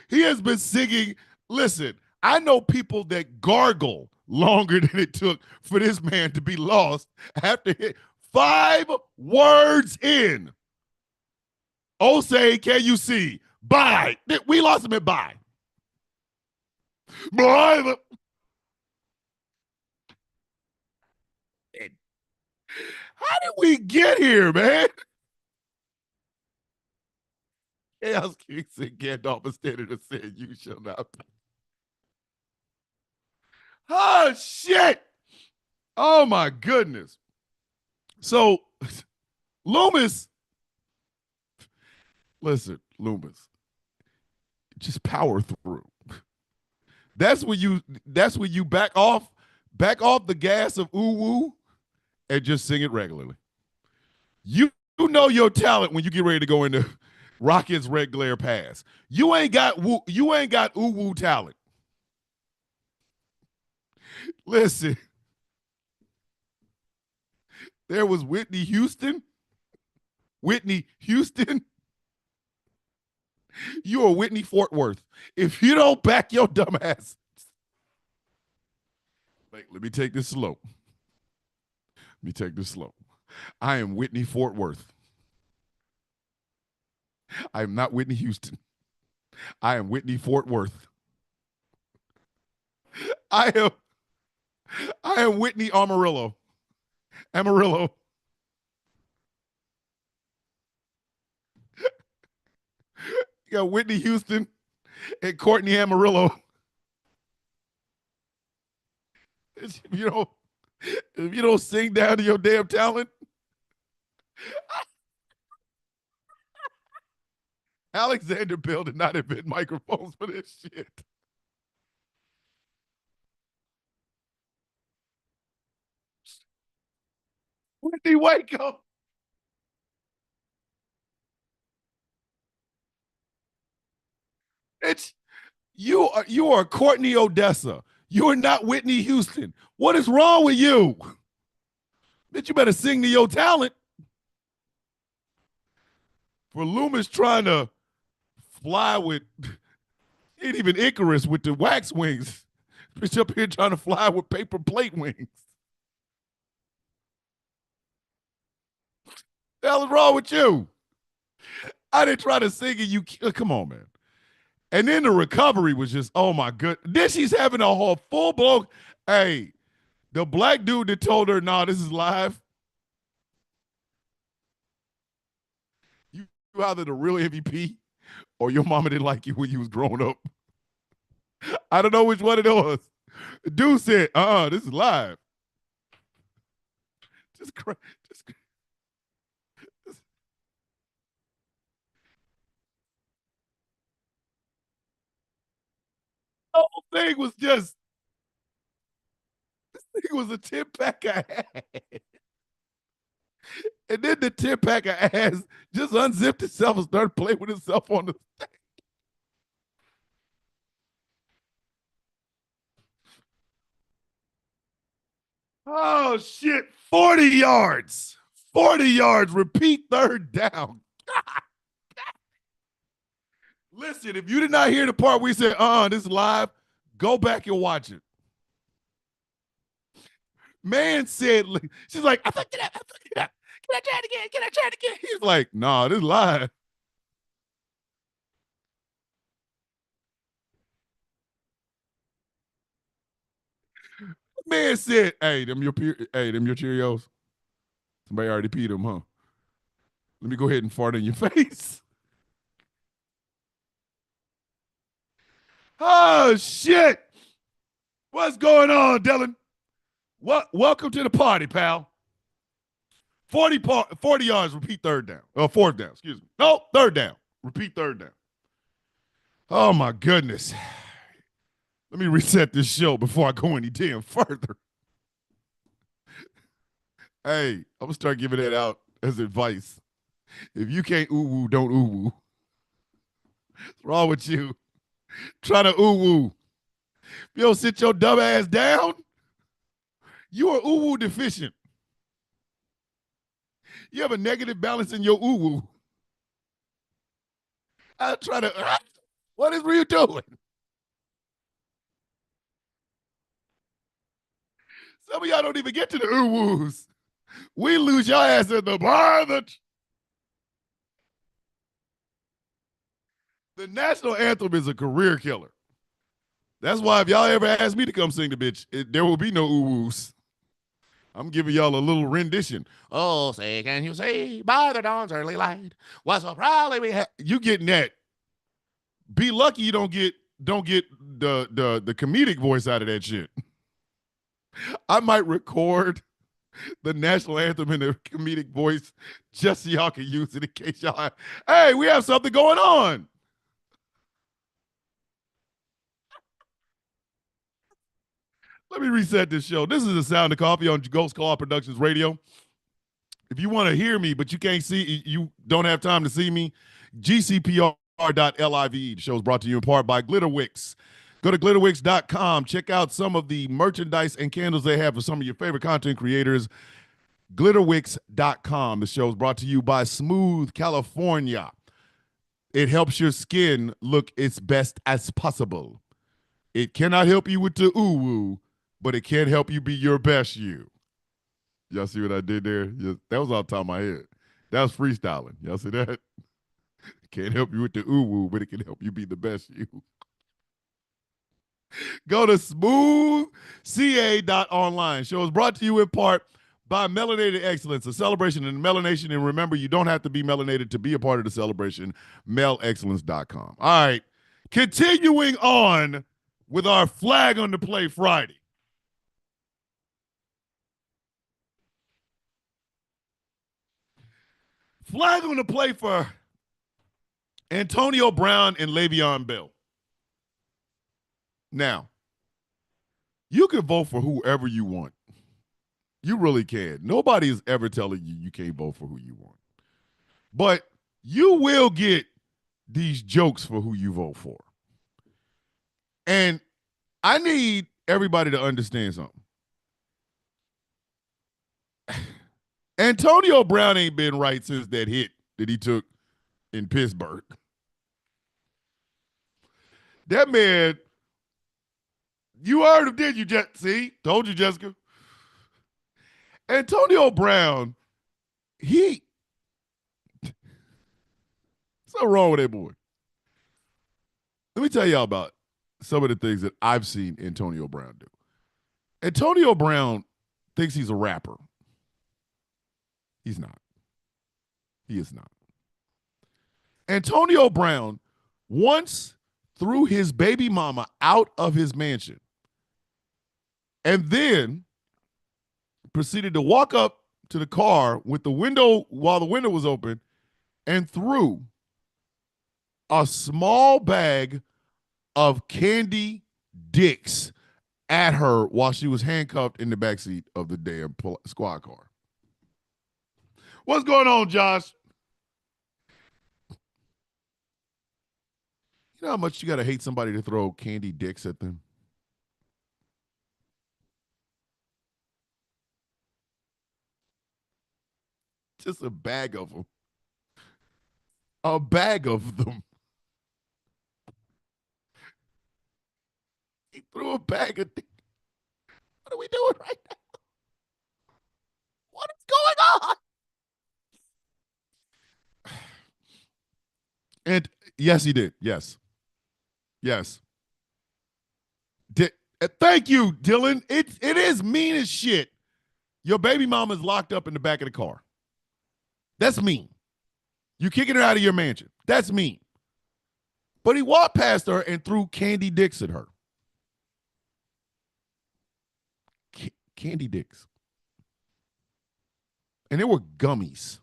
He has been singing. Listen, I know people that gargle longer than it took for this man to be lost after hit 5 words in. Oh, say, can you see? Bye. We lost him at bye. Bye. How did we get here, man? Chaos King said Gandalf instead of said, you shall not. Oh, shit. Oh, my goodness. So, Loomis, listen, Loomis, just power through. That's when you back off the gas of ooh woo and just sing it regularly. You know your talent when you get ready to go into Rockets Red Glare Pass. You ain't got ooh woo talent. Listen, there was Whitney Houston. Whitney Houston, you are Whitney Fort Worth. If you don't back your dumb ass, like, let me take this slow. Let me take this slow. I am Whitney Fort Worth. I am not Whitney Houston. I am Whitney Fort Worth. I am I am Whitney Amarillo. Amarillo. You got Whitney Houston and Courtney Amarillo. If you don't sing down to your damn talent, Alexander Bell did not invent microphones for this shit. Whitney, wake up. It's You are Courtney Odessa. You are not Whitney Houston. What is wrong with you? Bitch, you better sing to your talent. For Loomis trying to fly with, ain't even Icarus with the wax wings. Bitch up here trying to fly with paper plate wings. The hell is wrong with you? I didn't try to sing it. You come on, man. And then the recovery was just, oh my good. Then she's having a whole full blown. Hey, the black dude that told her, "Nah, this is live." You either the real MVP or your mama didn't like you when you was growing up. I don't know which one it was. The dude said, this is live. Just, just the whole thing was just, it was a 10-pack of ass. And then the 10-pack of ass just unzipped itself and started playing with itself on the stage. Oh, shit. 40 yards. 40 yards. Repeat third down. Listen, if you did not hear the part where he said, this is live, go back and watch it. Man said, she's like, I fucked it up. I fucked it up. Can I try it again? Can I try it again? He's like, nah, this is live. Man said, hey, them your Cheerios. Somebody already peed them, huh? Let me go ahead and fart in your face. Oh shit. What's going on, Dylan? Welcome to the party, pal. 40 yards, repeat third down. Fourth down, excuse me. No, third down. Repeat third down. Oh my goodness. Let me reset this show before I go any damn further. Hey, I'm gonna start giving that out as advice. If you can't ooh woo, don't ooh woo. What's wrong with you? Try to ooh woo. If you don't sit your dumb ass down, you are ooh woo deficient. You have a negative balance in your ooh woo. I try to. What is you doing? Some of y'all don't even get to the ooh woos. We lose your ass at the bar. The national anthem is a career killer. That's why if y'all ever ask me to come sing the bitch, there will be no ooh woos. I'm giving y'all a little rendition. Oh, say, can you see by the dawn's early light? What's so proudly we have? You getting that? Be lucky you don't get the comedic voice out of that shit. I might record the national anthem in a comedic voice just so y'all can use it in case y'all have, hey, we have something going on. Let me reset this show. This is the Sound of Coffee on Ghost Claw Productions Radio. If you want to hear me, but you can't see, you don't have time to see me, gcpr.live. The show is brought to you in part by Glitterwix. Go to glitterwix.com. Check out some of the merchandise and candles they have for some of your favorite content creators. Glitterwix.com. The show is brought to you by Smooth California. It helps your skin look its best as possible. It cannot help you with the ooh woo, but it can help you be your best you. Y'all see what I did there? Yeah, that was off the top of my head. That was freestyling. Y'all see that? Can't help you with the ooh woo, but it can help you be the best you. Go to smoothca.online. Show is brought to you in part by Melanated Excellence, a celebration in melanation. And remember, you don't have to be melanated to be a part of the celebration. Melexcellence.com. All right. Continuing on with our flag on the play Friday. Flag on the play for Antonio Brown and Le'Veon Bell. Now, you can vote for whoever you want. You really can. Nobody is ever telling you you can't vote for who you want. But you will get these jokes for who you vote for. And I need everybody to understand something. Antonio Brown ain't been right since that hit that he took in Pittsburgh. That man, you heard him, did you, see? Told you, Jessica. Antonio Brown, what's so wrong with that boy? Let me tell y'all about some of the things that I've seen Antonio Brown do. Antonio Brown thinks he's a rapper. He's not. He is not. Antonio Brown once threw his baby mama out of his mansion and then proceeded to walk up to the car with the window while the window was open and threw a small bag of candy dicks at her while she was handcuffed in the backseat of the damn squad car. What's going on, Josh? You know how much you got to hate somebody to throw candy dicks at them? Just a bag of them. A bag of them. He threw a bag of dicks. What are we doing right now? What is going on? And yes, he did. Yes. Yes. Thank you, Dylan. It is mean as shit. Your baby mama is locked up in the back of the car. That's mean. You kicking her out of your mansion. That's mean. But he walked past her and threw candy dicks at her. Candy dicks. And they were gummies.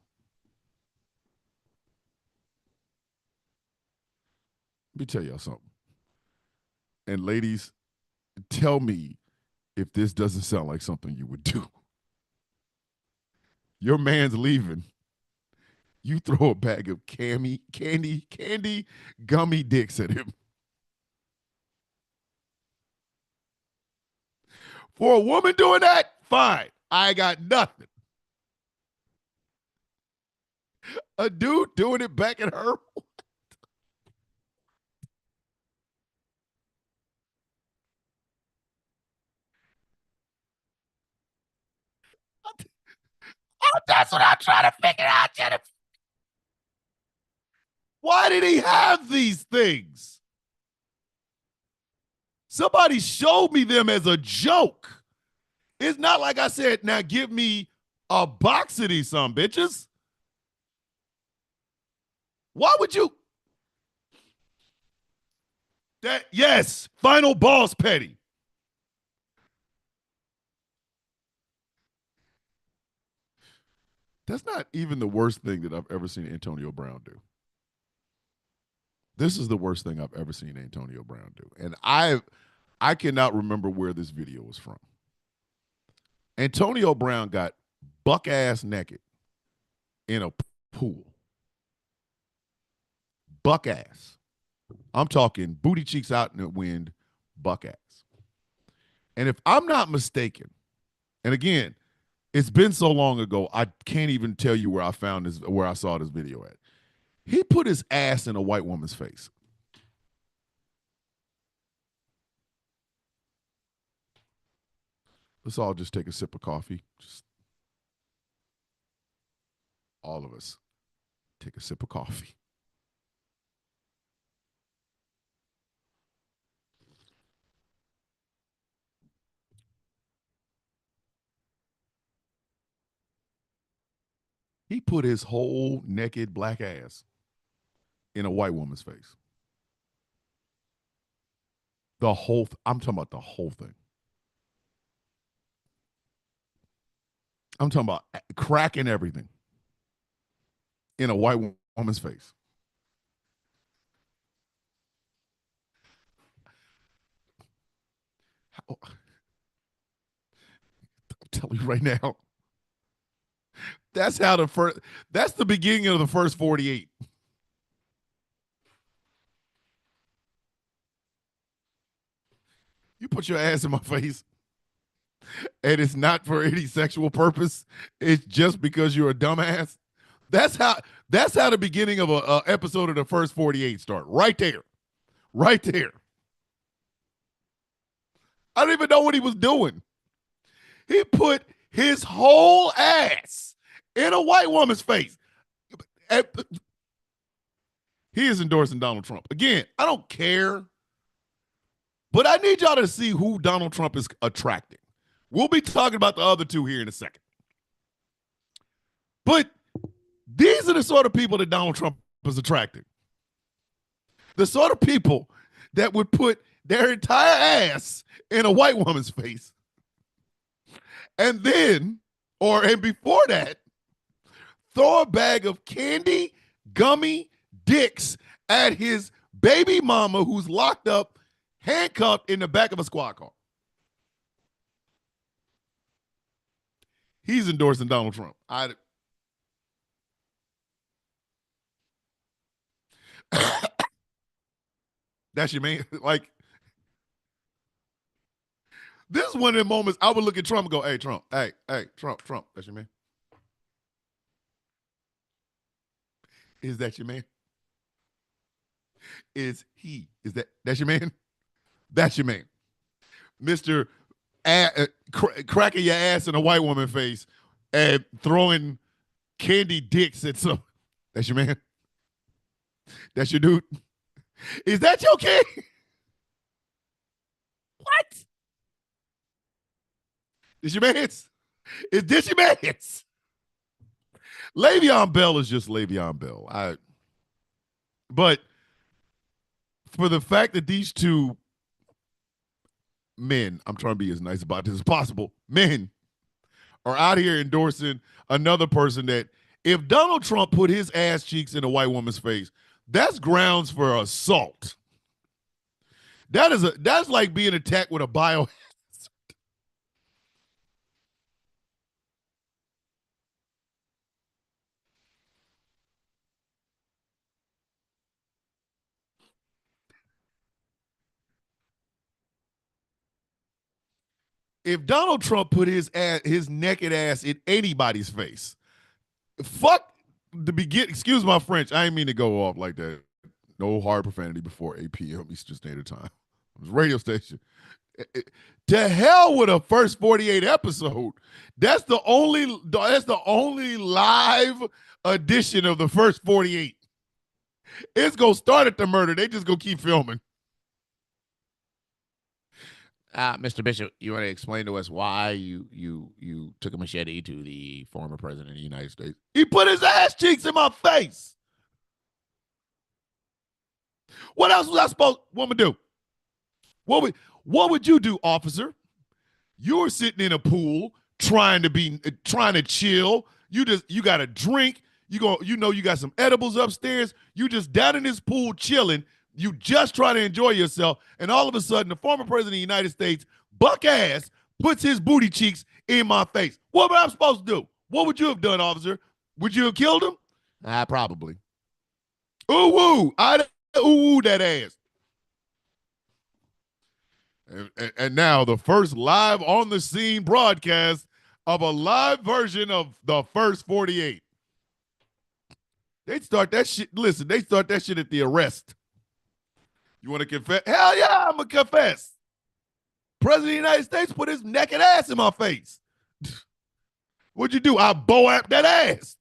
Let me tell y'all something. And ladies, tell me if this doesn't sound like something you would do. Your man's leaving. You throw a bag of candy gummy dicks at him. For a woman doing that, fine. I got nothing. A dude doing it back at her. That's what I'm trying to figure out, Jennifer. Why did he have these things? Somebody showed me them as a joke. It's not like I said, now give me a box of these some bitches. Why would you? Yes, final boss petty. That's not even the worst thing that I've ever seen Antonio Brown do. This is the worst thing I've ever seen Antonio Brown do. And I cannot remember where this video was from. Antonio Brown got buck ass naked in a pool. Buck ass. I'm talking booty cheeks out in the wind, buck ass. And if I'm not mistaken, and again, it's been so long ago, I can't even tell you where I saw this video at. He put his ass in a white woman's face. Let's all just take a sip of coffee. Just all of us take a sip of coffee. He put his whole naked black ass in a white woman's face. I'm talking about the whole thing. I'm talking about cracking everything in a white woman's face. I'm telling you right now. That's the beginning of the first 48. You put your ass in my face, and it's not for any sexual purpose. It's just because you're a dumbass. That's how. That's how the beginning of a episode of the first 48 start. Right there, right there. I don't even know what he was doing. He put his whole ass in a white woman's face. He is endorsing Donald Trump. Again, I don't care, but I need y'all to see who Donald Trump is attracting. We'll be talking about the other two here in a second. But these are the sort of people that Donald Trump is attracting. The sort of people that would put their entire ass in a white woman's face. And then, and before that, throw a bag of candy, gummy dicks at his baby mama who's locked up, handcuffed in the back of a squad car. He's endorsing Donald Trump. That's your man. Like, this is one of the moments I would look at Trump and go, hey, Trump, hey, Trump, that's your man. Is that your man? Is that's your man? That's your man. Mr. Cracking your ass in a white woman face and throwing candy dicks at some. That's your man? That's your dude? Is that your king? What? Is your man's? Is this your man's? Le'Veon Bell is just Le'Veon Bell. But for the fact that these two men, I'm trying to be as nice about this as possible, men are out here endorsing another person that if Donald Trump put his ass cheeks in a white woman's face, that's grounds for assault. That's like being attacked with a bio. If Donald Trump put his naked ass in anybody's face, fuck the begin. Excuse my French. I didn't mean to go off like that. No hard profanity before 8 p.m. Eastern Standard Time. It was a radio station. To hell with a first 48 episode. That's the only live edition of the first 48. It's gonna start at the murder. They just gonna keep filming. Mr. Bishop, you want to explain to us why you took a machete to the former president of the United States? He put his ass cheeks in my face. What else was I supposed to do? What would you do, officer? You're sitting in a pool trying to chill. You got a drink. You got some edibles upstairs. You just down in this pool chilling. You just try to enjoy yourself, and all of a sudden, the former president of the United States, buck ass, puts his booty cheeks in my face. What am I supposed to do? What would you have done, officer? Would you have killed him? Probably. Ooh woo! I'd ooh that ass. And now the first live on the scene broadcast of a live version of the first 48. They start that shit. Listen, they start that shit at the arrest. You want to confess? Hell yeah, I'm going to confess. President of the United States put his naked ass in my face. What'd you do? I boapped that ass.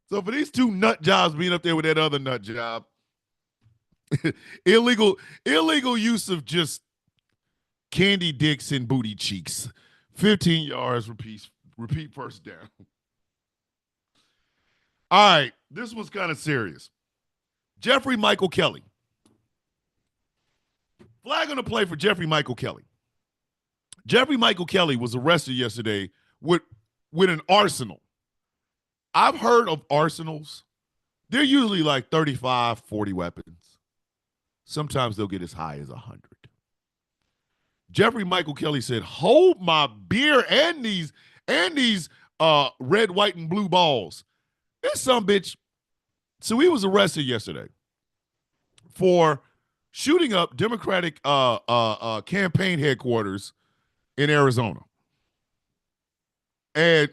So for these two nut jobs being up there with that other nut job, illegal use of just candy dicks and booty cheeks. 15 yards, repeat first down. All right, this was kind of serious. Jeffrey Michael Kelly. Flag on the play for Jeffrey Michael Kelly. Jeffrey Michael Kelly was arrested yesterday with an arsenal. I've heard of arsenals. They're usually like 35, 40 weapons. Sometimes they'll get as high as 100. Jeffrey Michael Kelly said, hold my beer and these red, white, and blue balls. This some bitch So he was arrested yesterday for shooting up Democratic campaign headquarters in Arizona. And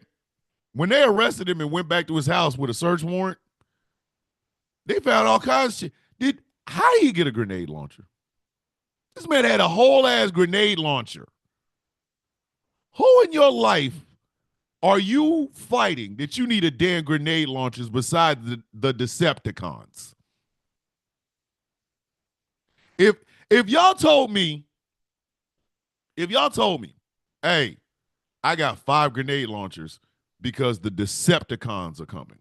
when they arrested him and went back to his house with a search warrant, they found all kinds of shit. How did he get a grenade launcher? This man had a whole ass grenade launcher. Who in your life are you fighting that you need a damn grenade launchers besides the Decepticons? If y'all told me, hey, I got 5 grenade launchers because the Decepticons are coming,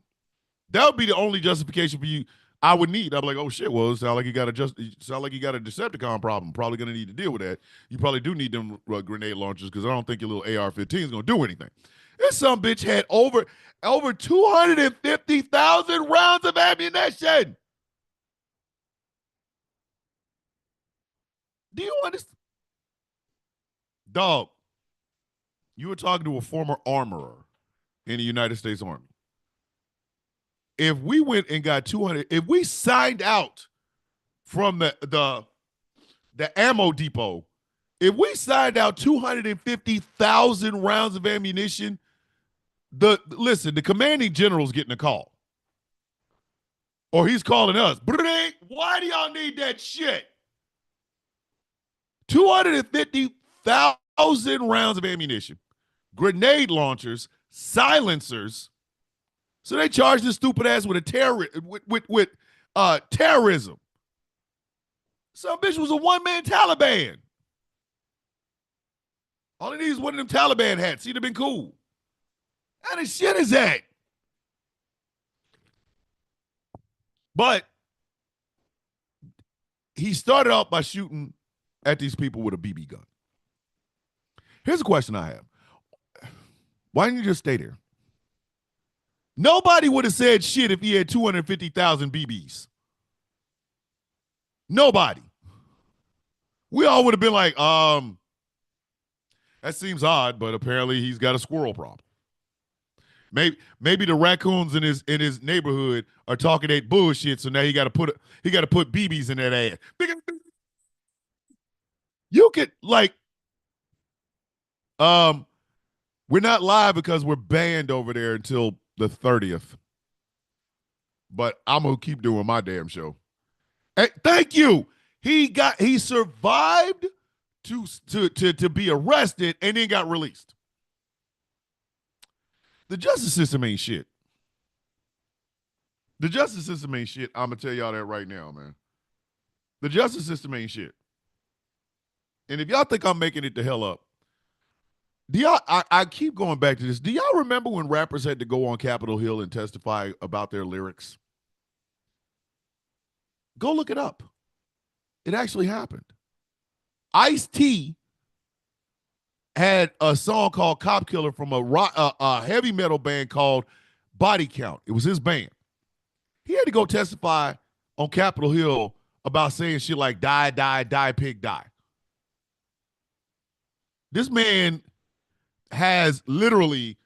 that would be the only justification for you I would need. I'd be like, oh shit, well, it sounds like you got a Decepticon problem. Probably gonna need to deal with that. You probably do need them grenade launchers because I don't think your little AR-15 is gonna do anything. This some bitch had over 250,000 rounds of ammunition. Do you understand? Dog, you were talking to a former armorer in the United States Army. If we went and got 200, if we signed out from the ammo depot, if we signed out 250,000 rounds of ammunition, the commanding general's getting a call. Or he's calling us. Why do y'all need that shit? 250,000 rounds of ammunition, grenade launchers, silencers. So they charged this stupid ass with terrorism. Some bitch was a one-man Taliban. All he needs is one of them Taliban hats. He'd have been cool. How the shit is that? But he started off by shooting at these people with a BB gun. Here's a question I have. Why didn't you just stay there? Nobody would have said shit if he had 250,000 BBs. Nobody. We all would have been like, that seems odd, but apparently he's got a squirrel problem. Maybe the raccoons in his neighborhood are talking that bullshit, so now he got to put BBs in that ass. You could we're not live because we're banned over there until the 30th. But I'm gonna keep doing my damn show. Hey, thank you. He survived to be arrested and then got released. The justice system ain't shit. The justice system ain't shit. I'm gonna tell y'all that right now, man. The justice system ain't shit. And if y'all think I'm making it the hell up, I keep going back to this. Do y'all remember when rappers had to go on Capitol Hill and testify about their lyrics? Go look it up. It actually happened. Ice-T had a song called Cop Killer from a heavy metal band called Body Count. It was his band. He had to go testify on Capitol Hill about saying shit like die, die, die, pig, die. This man has literally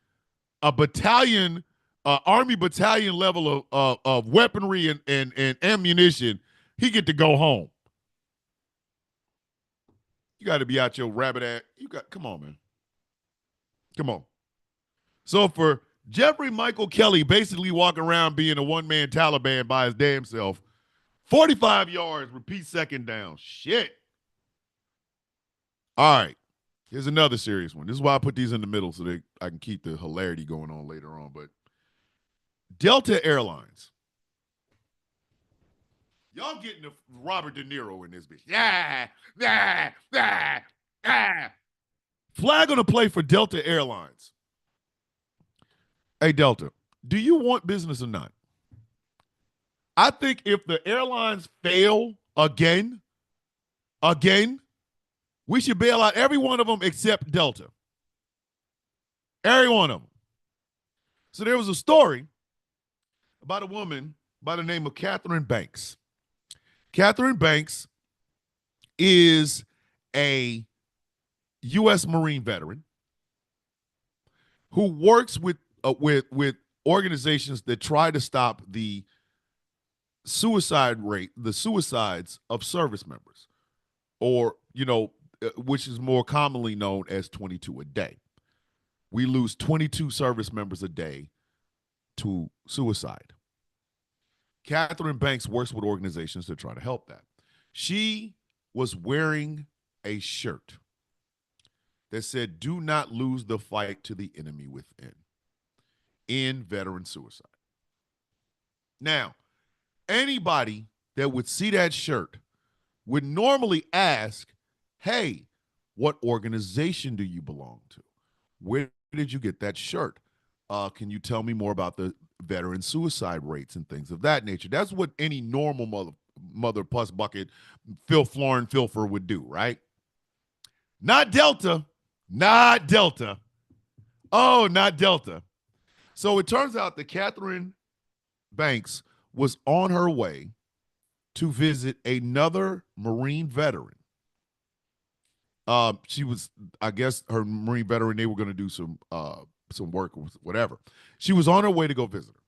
a battalion, Army battalion level of weaponry and ammunition. He get to go home. You got to be out your rabbit ass. Come on, man. Come on. So for Jeffrey Michael Kelly basically walking around being a one-man Taliban by his damn self, 45 yards, repeat second down. Shit. All right. Here's another serious one. This is why I put these in the middle so that I can keep the hilarity going on later on. But Delta Airlines. Y'all getting the Robert De Niro in this bitch. Yeah. Flag on the play for Delta Airlines. Hey, Delta, do you want business or not? I think if the airlines fail again, we should bail out every one of them except Delta. Every one of them. So there was a story about a woman by the name of Catherine Banks. Catherine Banks is a U.S. Marine veteran who works with organizations that try to stop the suicide rate, the suicides of service members, or, which is more commonly known as 22 a day. We lose 22 service members a day to suicide. Catherine Banks works with organizations to try to help that. She was wearing a shirt that said, "Do not lose the fight to the enemy within," in veteran suicide. Now, anybody that would see that shirt would normally ask, hey, what organization do you belong to? Where did you get that shirt? Can you tell me more about the veteran suicide rates and things of that nature? That's what any normal mother plus bucket Phil Florin Filfer would do, right? Not Delta. Not Delta. Oh, not Delta. So it turns out that Catherine Banks was on her way to visit another Marine veteran. She was, I guess, her Marine veteran. They were going to do some work or whatever. She was on her way to go visit her.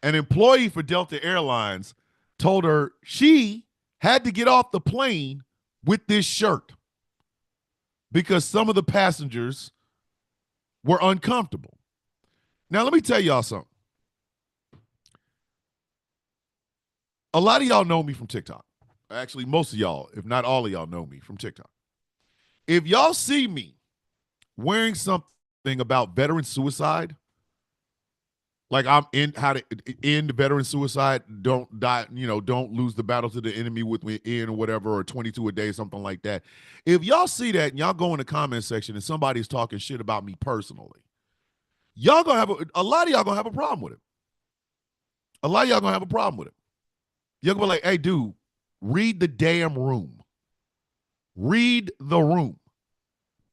An employee for Delta Airlines told her she had to get off the plane with this shirt because some of the passengers were uncomfortable. Now, let me tell y'all something. A lot of y'all know me from TikTok. Actually, most of y'all, if not all of y'all, know me from TikTok. If y'all see me wearing something about veteran suicide, like I'm in how to end veteran suicide, don't die, don't lose the battle to the enemy with me in or whatever, or 22 a day, something like that. If y'all see that and y'all go in the comment section and somebody's talking shit about me personally, y'all gonna have a lot of y'all gonna have a problem with it. A lot of y'all gonna have a problem with it. You're going to be like, hey, dude, read the damn room. Read the room.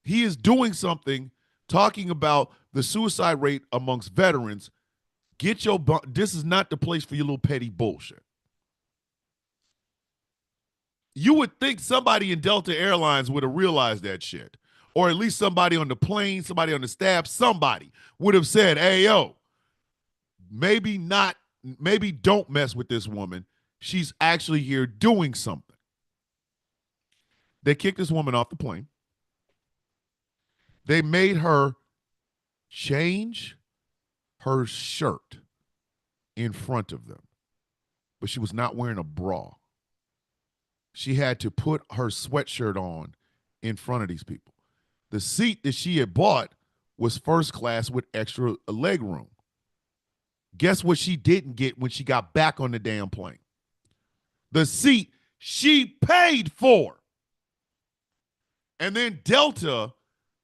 He is doing something talking about the suicide rate amongst veterans. This is not the place for your little petty bullshit. You would think somebody in Delta Airlines would have realized that shit. Or at least somebody on the plane, somebody on the staff, somebody would have said, hey, yo, maybe don't mess with this woman. She's actually here doing something. They kicked this woman off the plane. They made her change her shirt in front of them, but she was not wearing a bra. She had to put her sweatshirt on in front of these people. The seat that she had bought was first class with extra leg room. Guess what she didn't get when she got back on the damn plane? The seat she paid for. And then Delta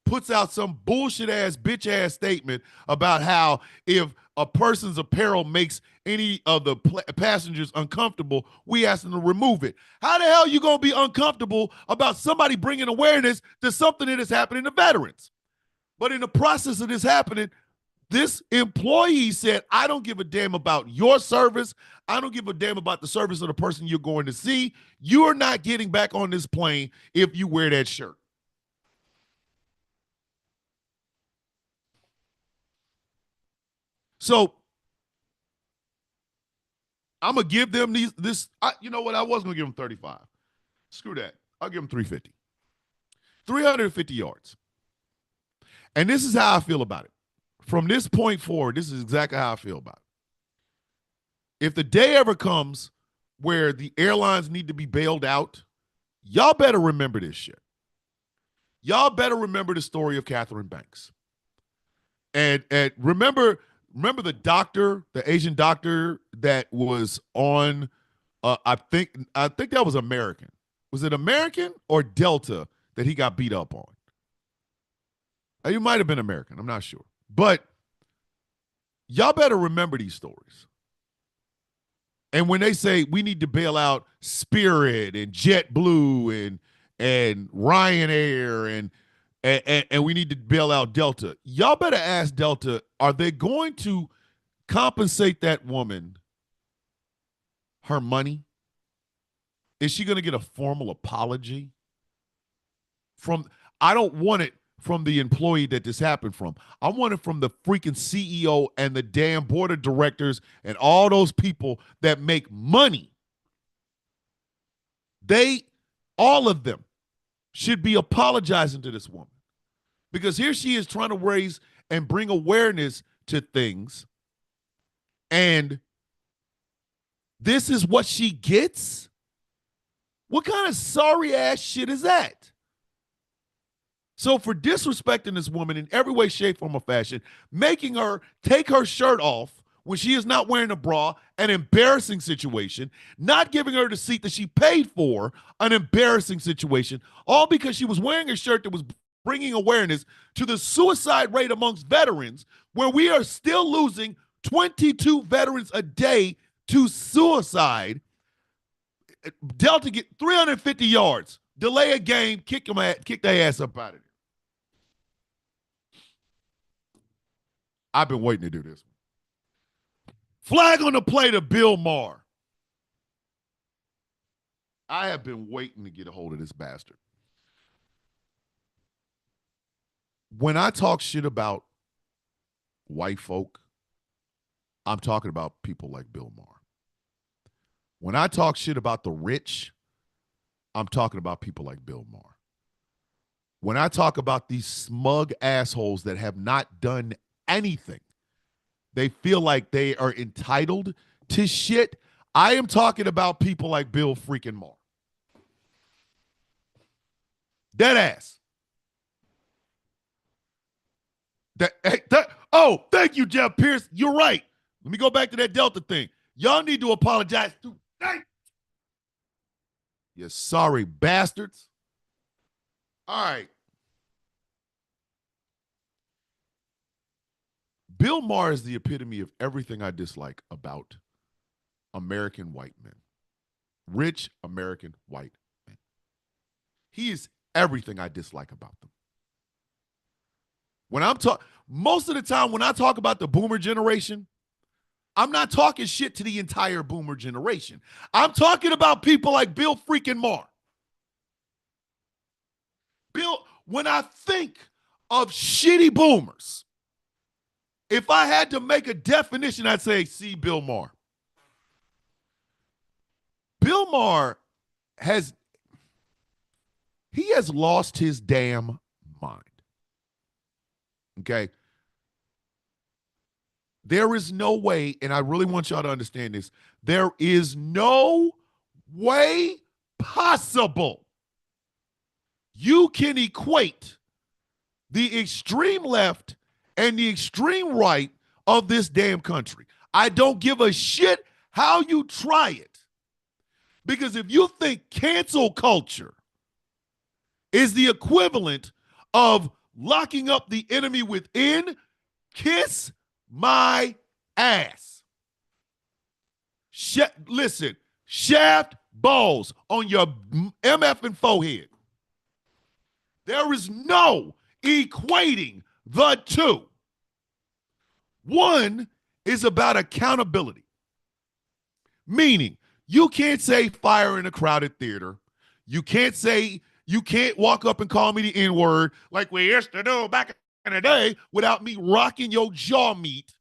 puts out some bullshit ass, bitch ass statement about how if a person's apparel makes any of the passengers uncomfortable, we ask them to remove it. How the hell are you going to be uncomfortable about somebody bringing awareness to something that is happening to veterans? But in the process of this happening, this employee said, I don't give a damn about your service. I don't give a damn about the service of the person you're going to see. You're not getting back on this plane if you wear that shirt. So I'm going to give them you know what? I was going to give them 35. Screw that. I'll give them 350. 350 yards. And this is how I feel about it. From this point forward, this is exactly how I feel about it. If the day ever comes where the airlines need to be bailed out, y'all better remember this shit. Y'all better remember the story of Catherine Banks. And remember the doctor, the Asian doctor that was on, I think that was American. Was it American or Delta that he got beat up on? It might have been American. I'm not sure. But y'all better remember these stories. And when they say we need to bail out Spirit and JetBlue and Ryanair and we need to bail out Delta, y'all better ask Delta, are they going to compensate that woman her money? Is she going to get a formal apology? I don't want it from the employee that this happened from. I want it from the freaking CEO and the damn board of directors and all those people that make money. All of them should be apologizing to this woman, because here she is trying to raise and bring awareness to things, and this is what she gets? What kind of sorry ass shit is that? So for disrespecting this woman in every way, shape, form, or fashion, making her take her shirt off when she is not wearing a bra, an embarrassing situation, not giving her the seat that she paid for, an embarrassing situation, all because she was wearing a shirt that was bringing awareness to the suicide rate amongst veterans, where we are still losing 22 veterans a day to suicide. Delta get 350 yards, delay a game, kick their ass up out of there. I've been waiting to do this. Flag on the play to Bill Maher. I have been waiting to get a hold of this bastard. When I talk shit about white folk, I'm talking about people like Bill Maher. When I talk shit about the rich, I'm talking about people like Bill Maher. When I talk about these smug assholes that have not done anything, they feel like they are entitled to shit, I am talking about people like Bill freaking Maher. Dead ass. Oh, thank you, Jeff Pierce. You're right. Let me go back to that Delta thing. Y'all need to apologize to you sorry bastards. All right. Bill Maher is the epitome of everything I dislike about American white men. Rich American white men. He is everything I dislike about them. When I'm most of the time when I talk about the boomer generation, I'm not talking shit to the entire boomer generation. I'm talking about people like Bill freaking Maher. Bill, when I think of shitty boomers, if I had to make a definition, I'd say, see Bill Maher. Bill Maher has lost his damn mind. Okay? There is no way, and I really want y'all to understand this, there is no way possible you can equate the extreme left and the extreme right of this damn country. I don't give a shit how you try it. Because if you think cancel culture is the equivalent of locking up the enemy within, kiss my ass. Listen, shaft balls on your MF and forehead. There is no equating the two. One is about accountability, meaning you can't say fire in a crowded theater. You can't walk up and call me the N-word like we used to do back in the day without me rocking your jaw meat.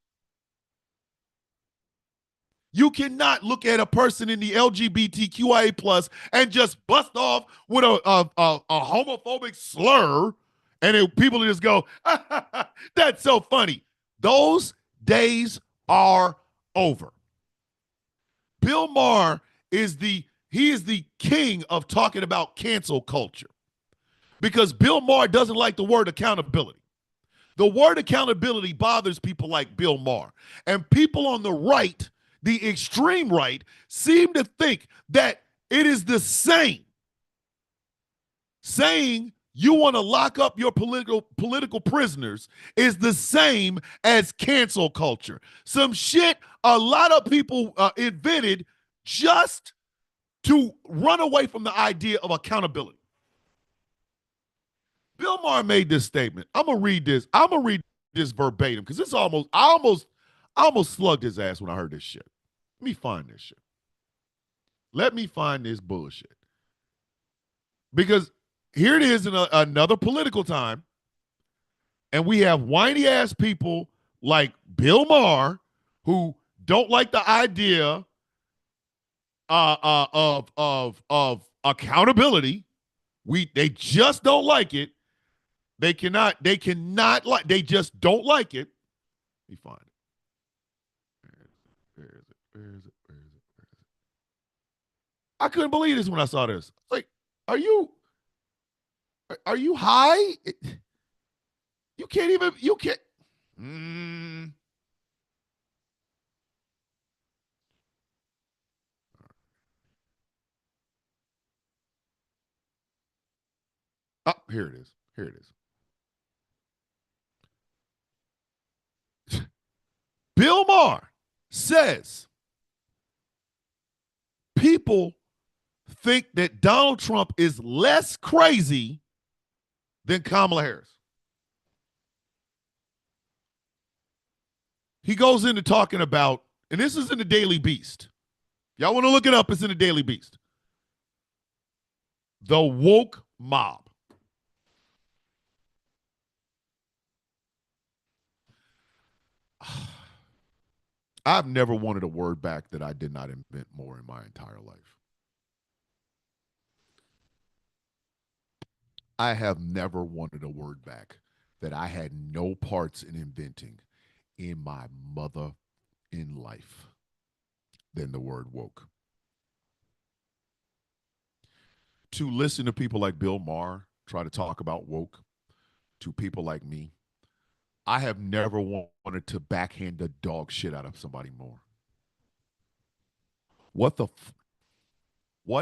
You cannot look at a person in the LGBTQIA plus and just bust off with a homophobic slur, and people just go, that's so funny. Those days are over. Bill Maher is the king of talking about cancel culture, because Bill Maher doesn't like the word accountability. The word accountability bothers people like Bill Maher. And people on the right, the extreme right, seem to think that it is the same. Saying you want to lock up your political prisoners is the same as cancel culture. Some shit a lot of people invented just to run away from the idea of accountability. Bill Maher made this statement. I'm gonna read this verbatim, because I almost slugged his ass when I heard this shit. Let me find this shit. Let me find this bullshit. Because here it is in another political time. And we have whiny ass people like Bill Maher who don't like the idea of accountability. They just don't like it. They cannot like, they just don't like it. Let me find it. Where is it? Where is it? Where is it? Where is it? I couldn't believe this when I saw this. Like, are you high? You can't. Oh, here it is. Here it is. Bill Maher says people think that Donald Trump is less crazy than Kamala Harris. He goes into talking about, and this is in the Daily Beast. Y'all want to look it up? It's in the Daily Beast. The woke mob. I've never wanted a word back that I did not invent more in my entire life. I have never wanted a word back that I had no parts in inventing in my mother in life than the word woke. To listen to people like Bill Maher try to talk about woke to people like me, I have never wanted to backhand the dog shit out of somebody more. What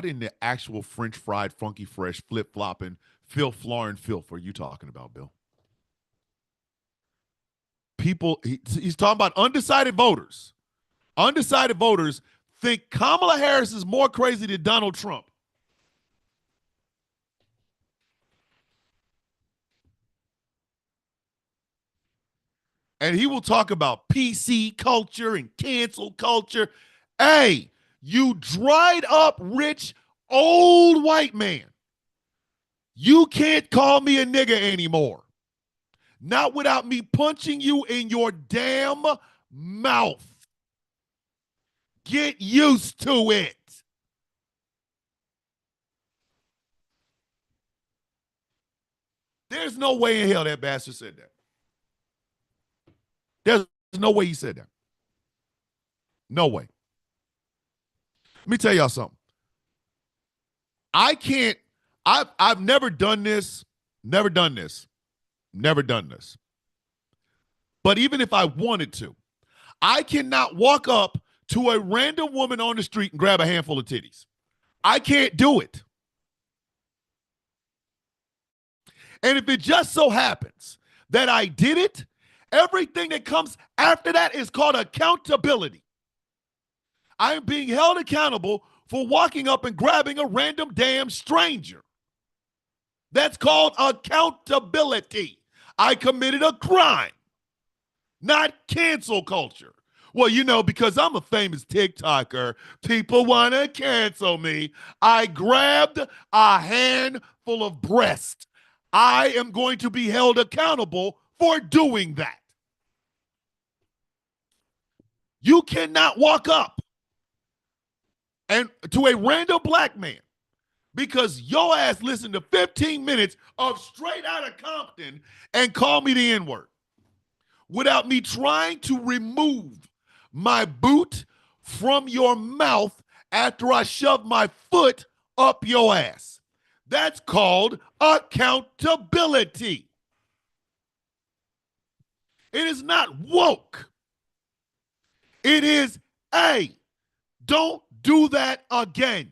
in the actual French fried, funky fresh, flip flopping, filth, florin filth are you talking about, Bill? People, he's talking about undecided voters. Undecided voters think Kamala Harris is more crazy than Donald Trump. And he will talk about PC culture and cancel culture. Hey, you dried up, rich, old white man. You can't call me a nigger anymore. Not without me punching you in your damn mouth. Get used to it. There's no way in hell that bastard said that. There's no way he said that. No way. Let me tell y'all something. I've never done this. Never done this. But even if I wanted to, I cannot walk up to a random woman on the street and grab a handful of titties. I can't do it. And if it just so happens that I did it, everything that comes after that is called accountability. I am being held accountable for walking up and grabbing a random damn stranger. That's called accountability. I committed a crime, not cancel culture. Well, you know, because I'm a famous TikToker, people want to cancel me. I grabbed a handful of breast. I am going to be held accountable for doing that. You cannot walk up and to a random black man because your ass listened to 15 minutes of Straight Outta Compton and call me the N-word without me trying to remove my boot from your mouth after I shove my foot up your ass. That's called accountability. It is not woke. It is, hey, don't do that again.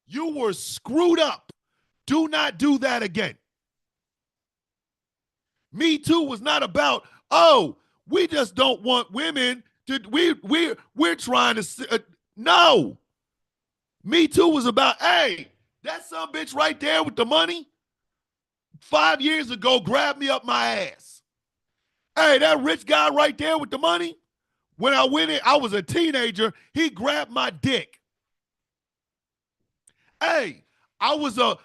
You were screwed up. Do not do that again. Me Too was not about, oh, we just don't want women to, we're trying to, no. Me Too was about, hey, that some bitch right there with the money 5 years ago grabbed me up my ass. Hey, that rich guy right there with the money, when I went in, I was a teenager, he grabbed my dick. Hey, I was a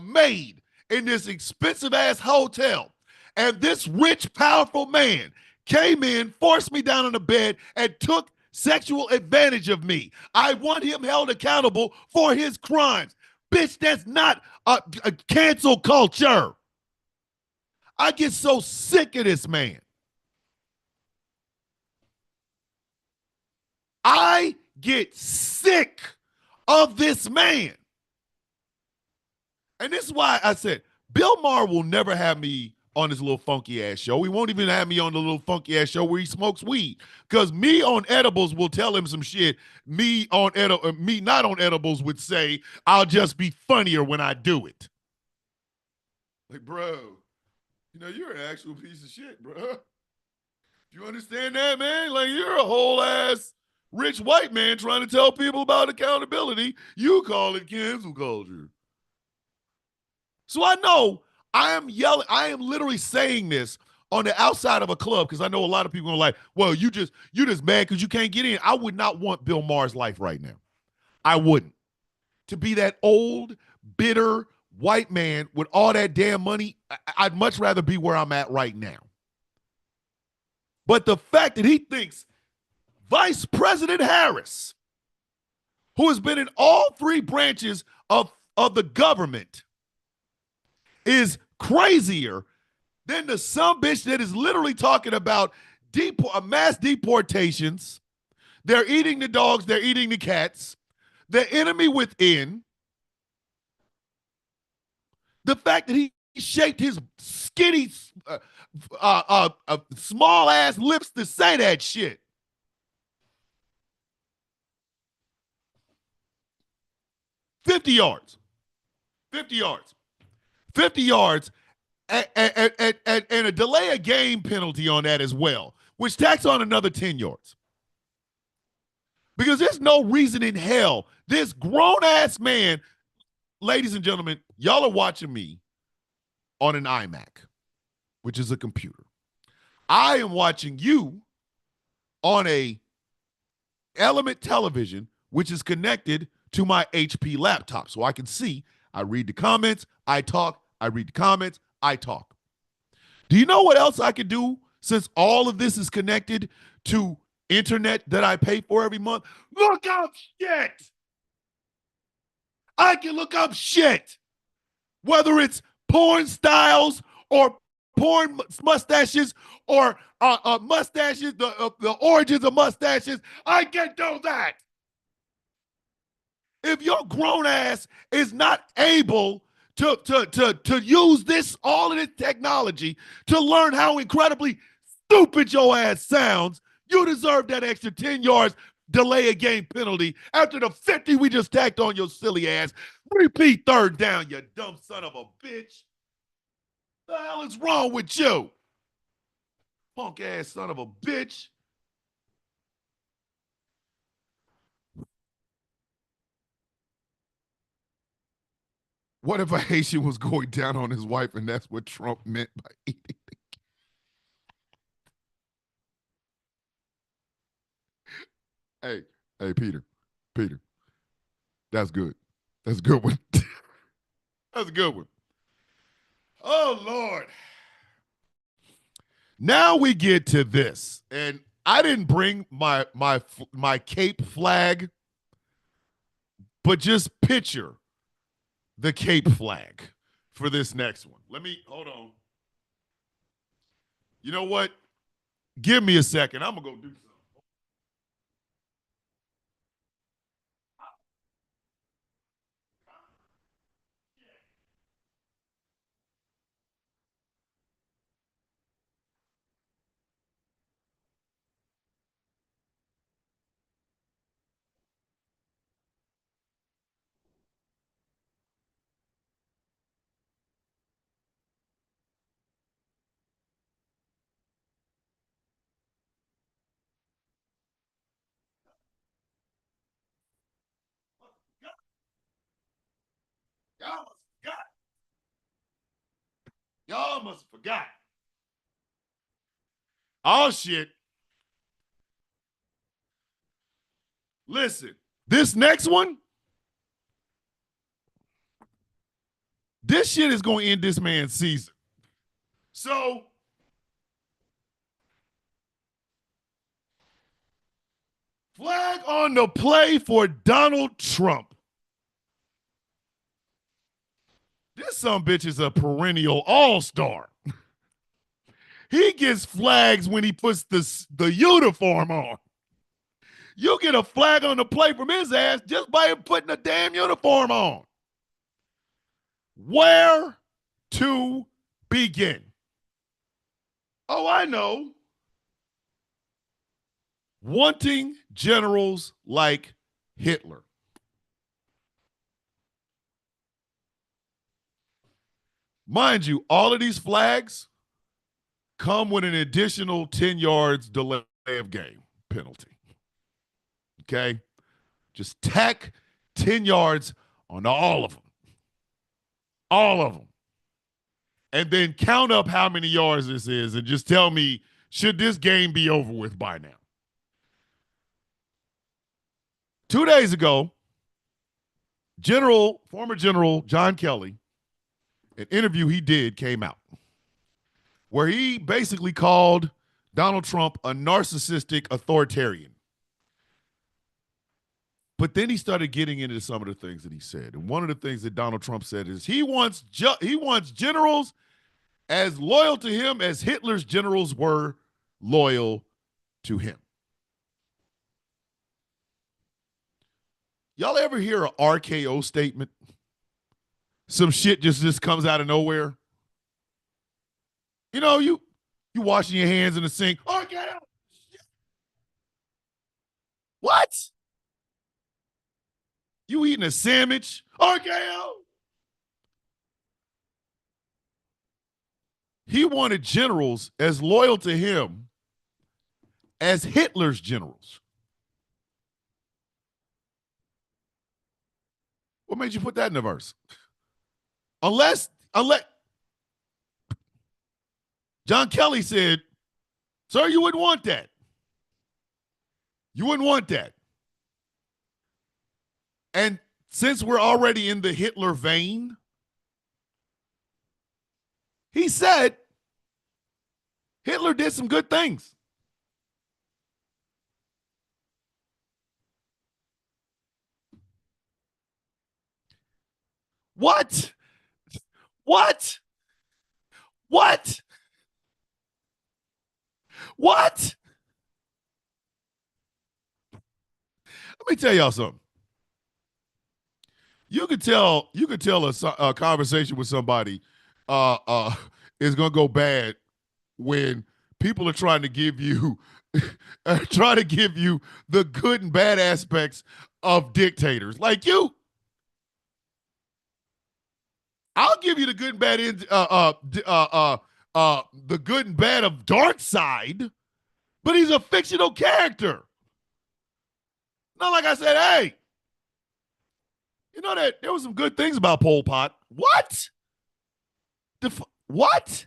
maid in this expensive ass hotel. And this rich, powerful man came in, forced me down on the bed, and took sexual advantage of me. I want him held accountable for his crimes. Bitch, that's not a cancel culture. I get so sick of this man. I get sick of this man. And this is why I said Bill Maher will never have me on his little funky ass show. He won't even have me on the little funky ass show where he smokes weed. Because me on edibles will tell him some shit. Me not on edibles would say, I'll just be funnier when I do it. Like, bro, you're an actual piece of shit, bro. Do you understand that, man? Like, you're a whole ass rich white man trying to tell people about accountability. You call it cancel culture. So I know I am yelling. I am literally saying this on the outside of a club because I know a lot of people are like, well, you just mad because you can't get in. I would not want Bill Maher's life right now. I wouldn't. To be that old, bitter white man with all that damn money, I'd much rather be where I'm at right now. But the fact that he thinks Vice President Harris, who has been in all three branches of the government, is crazier than the sumbitch that is literally talking about mass deportations. They're eating the dogs. They're eating the cats. The enemy within. The fact that he shaped his skinny, small ass lips to say that shit. "50 yards. 50 yards. 50 yards and a delay of game penalty on that as well, which tacks on another 10 yards. Because there's no reason in hell this grown-ass man, ladies and gentlemen, y'all are watching me on an iMac, which is a computer. I am watching you on a Element television, which is connected to my HP laptop. So I can see, I read the comments, I talk, I read the comments, I talk. Do you know what else I could do since all of this is connected to internet that I pay for every month? Look up shit. I can look up shit. Whether it's porn styles or porn mustaches or mustaches, the origins of mustaches, I can do that. If your grown ass is not able to use all of this technology to learn how incredibly stupid your ass sounds, you deserve that extra 10 yards delay a game penalty after the 50 we just tacked on your silly ass. Repeat third down, you dumb son of a bitch. The hell is wrong with you? Punk ass son of a bitch. What if a Haitian was going down on his wife and that's what Trump meant by eating the cake? Hey, Peter. That's good. That's a good one. That's a good one. Oh, Lord. Now we get to this. And I didn't bring my Cape flag, but just picture the Cape flag for this next one. Hold on. You know what? Give me a second. I'm going to go do something. Y'all must have forgot. Y'all must have forgot. Oh, shit. Listen, this next one, This shit is going to end this man's season. So, flag on the play for Donald Trump. This sumbitch is a perennial all-star. He gets flags when he puts the uniform on. You get a flag on the play from his ass just by him putting a damn uniform on. Where to begin? Oh, I know. Wanting generals like Hitler. Mind you, all of these flags come with an additional 10 yards delay of game penalty. Okay? Just tack 10 yards on all of them. All of them. And then count up how many yards this is and just tell me, should this game be over with by now? 2 days ago, former General John Kelly, an interview he did came out where he basically called Donald Trump a narcissistic authoritarian. But then he started getting into some of the things that he said. And one of the things that Donald Trump said is he wants generals as loyal to him as Hitler's generals were loyal to him. Y'all ever hear an RKO statement? Some shit just comes out of nowhere. You know, you washing your hands in the sink. RKO. What? You eating a sandwich? RKO. He wanted generals as loyal to him as Hitler's generals. What made you put that in the verse? Unless John Kelly said, sir, you wouldn't want that. You wouldn't want that. And since we're already in the Hitler vein, he said Hitler did some good things. What? What? What? What? Let me tell y'all something. You could tell a conversation with somebody is gonna go bad when people are trying to give you the good and bad aspects of dictators like you. I'll give you the good and bad the good and bad of Darkseid, but he's a fictional character. Not like I said, hey, you know that there was some good things about Pol Pot. What? What?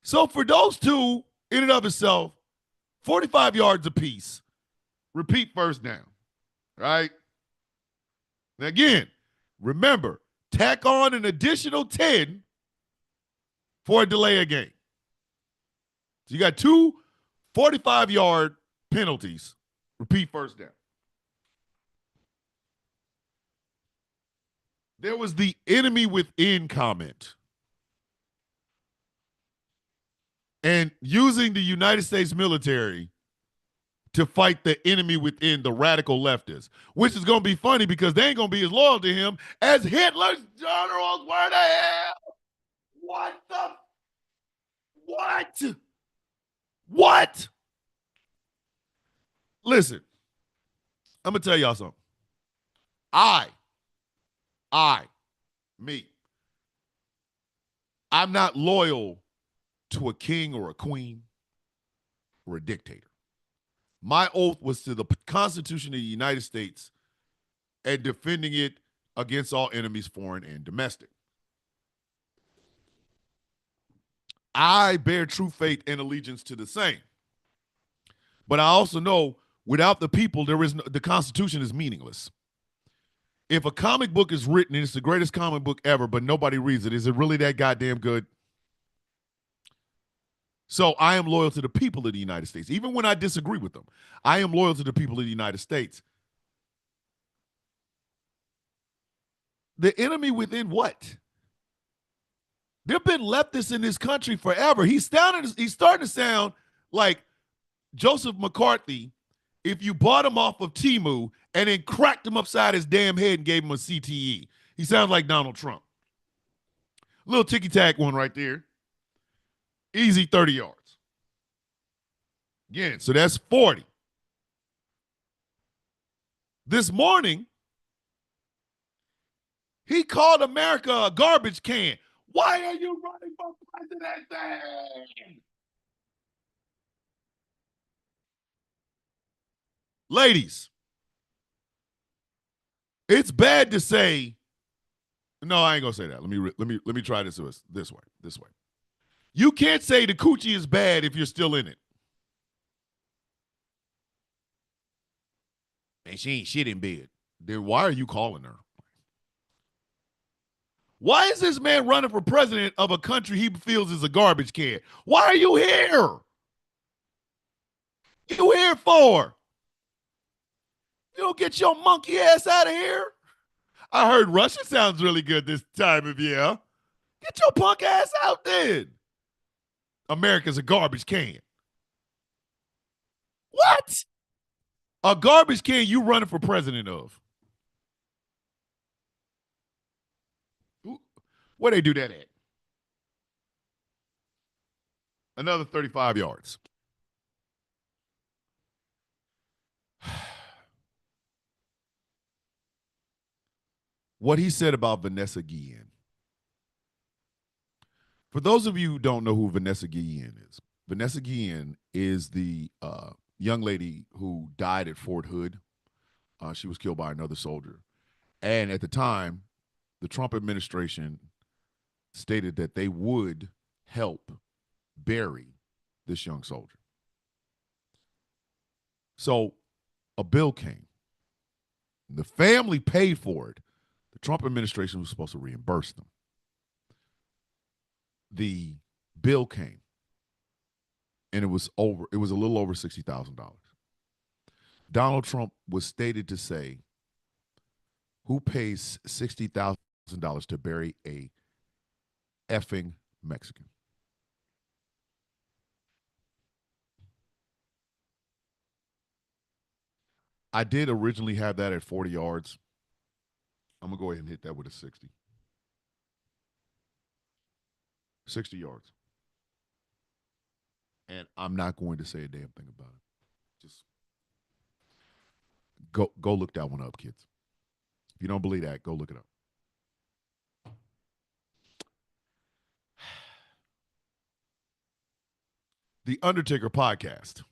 So for those two, in and of itself, 45 yards apiece. Repeat first down. Right? Now again, remember, tack on an additional 10 for a delay of game. So you got two 45-yard penalties. Repeat first down. There was the enemy within comment. And using the United States military to fight the enemy within, the radical leftists, which is going to be funny because they ain't going to be as loyal to him as Hitler's generals were to him. What the? What? What? Listen, I'm going to tell y'all something. I'm not loyal to a king or a queen or a dictator. My oath was to the Constitution of the United States and defending it against all enemies, foreign and domestic. I bear true faith and allegiance to the same. But I also know without the people, the Constitution is meaningless. If a comic book is written and it's the greatest comic book ever, but nobody reads it, is it really that goddamn good? So I am loyal to the people of the United States. Even when I disagree with them, I am loyal to the people of the United States. The enemy within what? There have been leftists in this country forever. He's starting to sound like Joseph McCarthy if you bought him off of Temu and then cracked him upside his damn head and gave him a CTE. He sounds like Donald Trump. Little ticky-tack one right there. Easy 30 yards. Again, so that's 40. This morning, he called America a garbage can. Why are you running for president? Ladies, it's bad to say, no, I ain't gonna say that. Let me try this way. You can't say the coochie is bad if you're still in it. And she ain't shit in bed. Then why are you calling her? Why is this man running for president of a country he feels is a garbage can? Why are you here? You here for? You don't get your monkey ass out of here. I heard Russia sounds really good this time of year. Get your punk ass out then. America's a garbage can. What? A garbage can you running for president of? Where they do that at? Another 35 yards. What he said about Vanessa Guillen. For those of you who don't know who Vanessa Guillen is the young lady who died at Fort Hood. She was killed by another soldier. And at the time, the Trump administration stated that they would help bury this young soldier. So a bill came. The family paid for it. The Trump administration was supposed to reimburse them. The bill came, and it was a little over $60,000. Donald Trump was stated to say, who pays $60,000 to bury a effing Mexican? I did originally have that at 40 yards. I'm going to go ahead and hit that with a 60. 60 yards. And I'm not going to say a damn thing about it. Just go look that one up, kids. If you don't believe that, go look it up. The Undertaker podcast.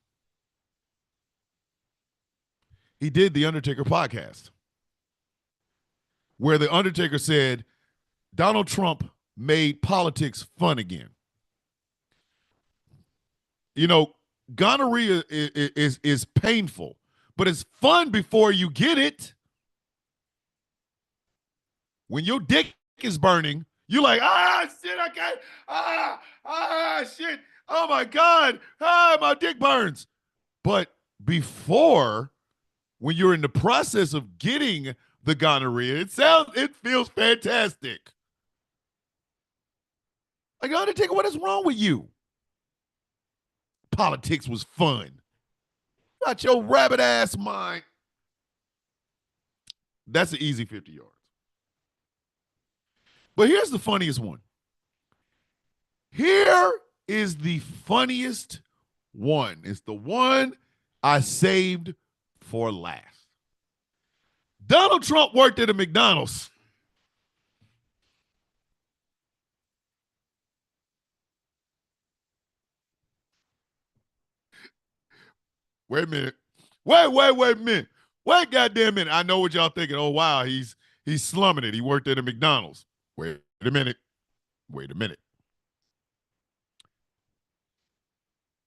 He did the Undertaker podcast where the Undertaker said Donald Trump made politics fun again. You know, gonorrhea is painful, but it's fun before you get it. When your dick is burning, you're like, shit, I can't, shit, oh my God, my dick burns. But before, when you're in the process of getting the gonorrhea, it feels fantastic. Like, Undertaker, what is wrong with you? Politics was fun. Got your rabbit ass mind. That's an easy 50 yards. But here's the funniest one. Here is the funniest one. It's the one I saved for last. Donald Trump worked at a McDonald's. Wait a minute. Wait a minute. Wait a goddamn minute. I know what y'all thinking. Oh, wow, he's slumming it. He worked at a McDonald's. Wait a minute.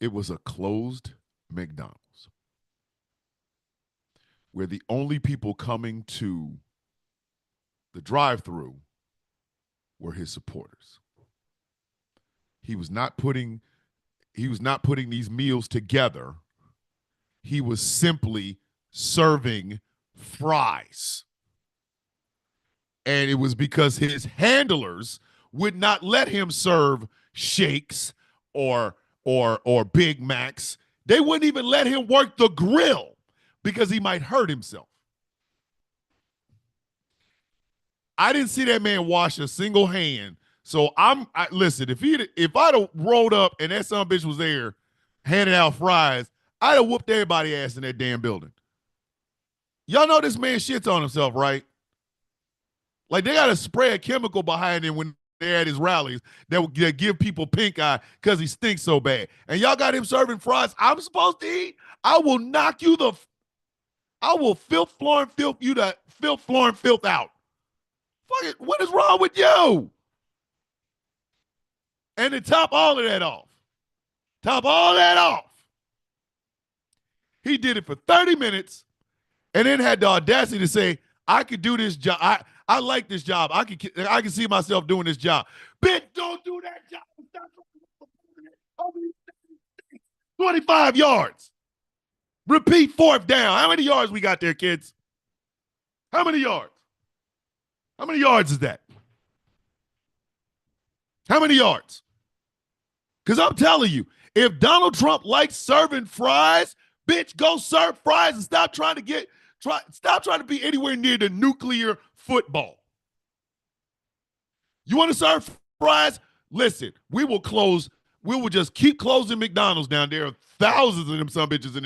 It was a closed McDonald's where the only people coming to the drive-through were his supporters. He was not putting these meals together. He was simply serving fries. And it was because his handlers would not let him serve shakes or Big Macs. They wouldn't even let him work the grill because he might hurt himself. I didn't see that man wash a single hand. So listen, if I'd have rolled up and that son of a bitch was there handing out fries, I'd have whooped everybody's ass in that damn building. Y'all know this man shits on himself, right? Like, they got to spray a chemical behind him when they're at his rallies that give people pink eye because he stinks so bad. And y'all got him serving fries I'm supposed to eat? I will knock you I will filth, floor, and filth you to filth, floor, and filth out. Fuck it, what is wrong with you? And to top all of that off, he did it for 30 minutes and then had the audacity to say, I could do this job. I like this job. I can see myself doing this job. Bitch, don't do that job. 25 yards. Repeat fourth down. How many yards we got there, kids? How many yards? How many yards is that? How many yards? Because I'm telling you, if Donald Trump likes serving fries, bitch, go serve fries and stop trying to be anywhere near the nuclear football. You want to serve fries? Listen, we will just keep closing McDonald's down. There are thousands of them some bitches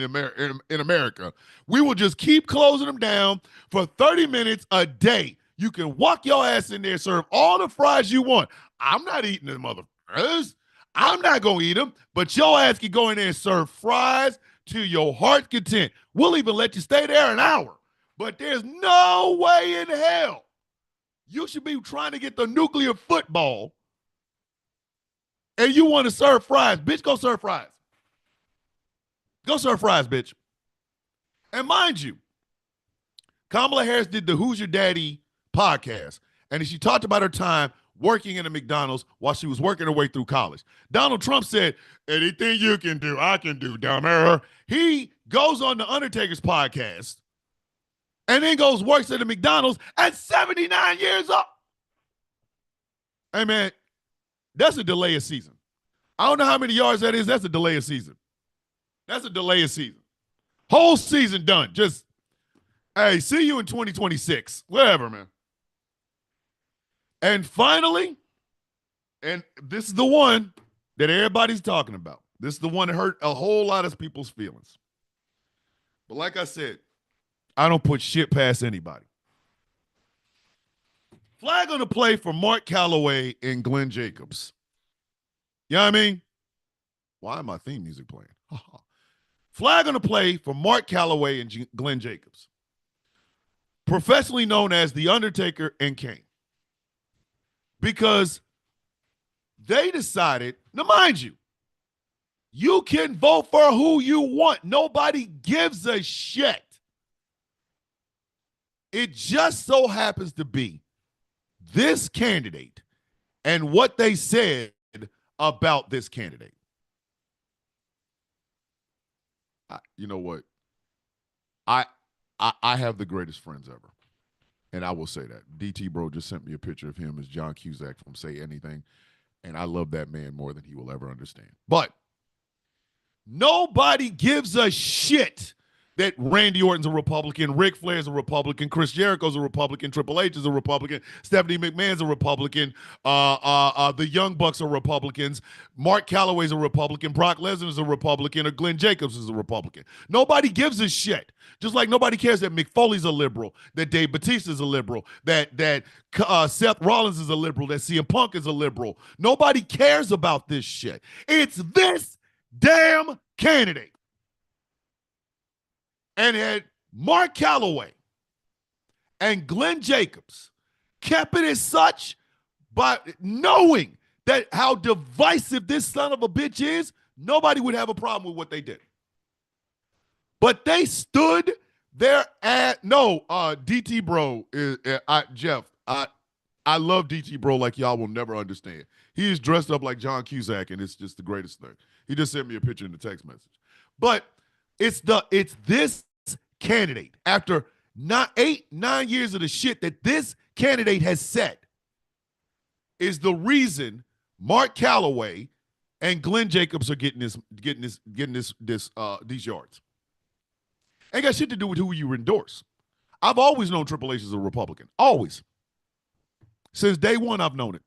in America. We will just keep closing them down for 30 minutes a day. You can walk your ass in there, serve all the fries you want. I'm not eating them motherfuckers. I'm not going to eat them, but your ass can go in there and serve fries to your heart's content. We'll even let you stay there an hour. But there's no way in hell you should be trying to get the nuclear football and you want to serve fries. Bitch, go serve fries. Go serve fries, bitch. And mind you, Kamala Harris did the Who's Your Daddy podcast, and she talked about her time working in a McDonald's while she was working her way through college. Donald Trump said, anything you can do, I can do, dumber. He goes on the Undertaker's podcast and then works at a McDonald's at 79 years old. Hey, man, that's a delay of season. I don't know how many yards that is. That's a delay of season. That's a delay of season. Whole season done. Just, hey, see you in 2026. Whatever, man. And finally, and this is the one that everybody's talking about. This is the one that hurt a whole lot of people's feelings. But like I said, I don't put shit past anybody. Flag on the play for Mark Calloway and Glenn Jacobs. You know what I mean? Why am my theme music playing? Flag on the play for Mark Calloway and Glenn Jacobs. Professionally known as The Undertaker and Kane. Because they decided, now mind you, you can vote for who you want. Nobody gives a shit. It just so happens to be this candidate and what they said about this candidate. You know what? I have the greatest friends ever. And I will say that. DT Bro just sent me a picture of him as John Cusack from Say Anything. And I love that man more than he will ever understand. But nobody gives a shit that Randy Orton's a Republican, Ric Flair's a Republican, Chris Jericho's a Republican, Triple H is a Republican, Stephanie McMahon's a Republican, the Young Bucks are Republicans, Mark Calloway's a Republican, Brock Lesnar's a Republican, or Glenn Jacobs is a Republican. Nobody gives a shit. Just like nobody cares that Mick Foley's a liberal, that Dave Bautista's a liberal, that Seth Rollins is a liberal, that CM Punk is a liberal. Nobody cares about this shit. It's this damn candidate. And had Mark Calloway and Glenn Jacobs kept it as such, but knowing that how divisive this son of a bitch is, nobody would have a problem with what they did. But they stood there at DT Bro, Jeff, I love DT Bro like y'all will never understand. He is dressed up like John Cusack, and it's just the greatest thing. He just sent me a picture in the text message. But it's this candidate after 9 years of the shit that this candidate has said is the reason Mark Callaway and Glenn Jacobs are getting these yards. Ain't got shit to do with who you endorse. I've always known Triple H is a Republican. Always. Since day one, I've known it.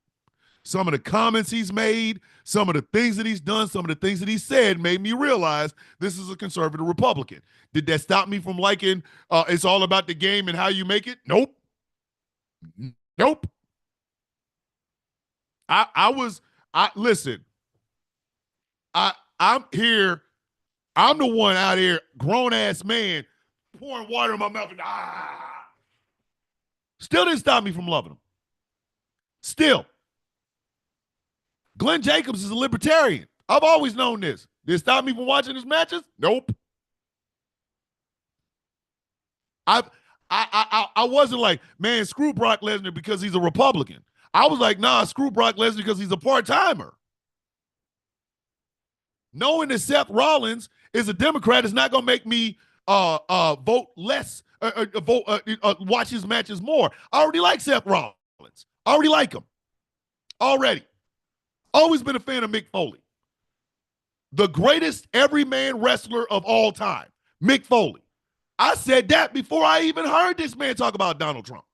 Some of the comments he's made, some of the things that he's done, some of the things that he said made me realize this is a conservative Republican. Did that stop me from liking it's all about the game and how you make it? Nope. Nope. Listen, I'm here. I'm the one out here, grown-ass man, pouring water in my mouth and still didn't stop me from loving him. Still. Glenn Jacobs is a libertarian. I've always known this. Did it stop me from watching his matches? Nope. I wasn't like, man, screw Brock Lesnar because he's a Republican. I was like, nah, screw Brock Lesnar because he's a part-timer. Knowing that Seth Rollins is a Democrat is not going to make me vote less, watch his matches more. I already like Seth Rollins. I already like him. Already. Always been a fan of Mick Foley. The greatest everyman wrestler of all time, Mick Foley. I said that before I even heard this man talk about Donald Trump.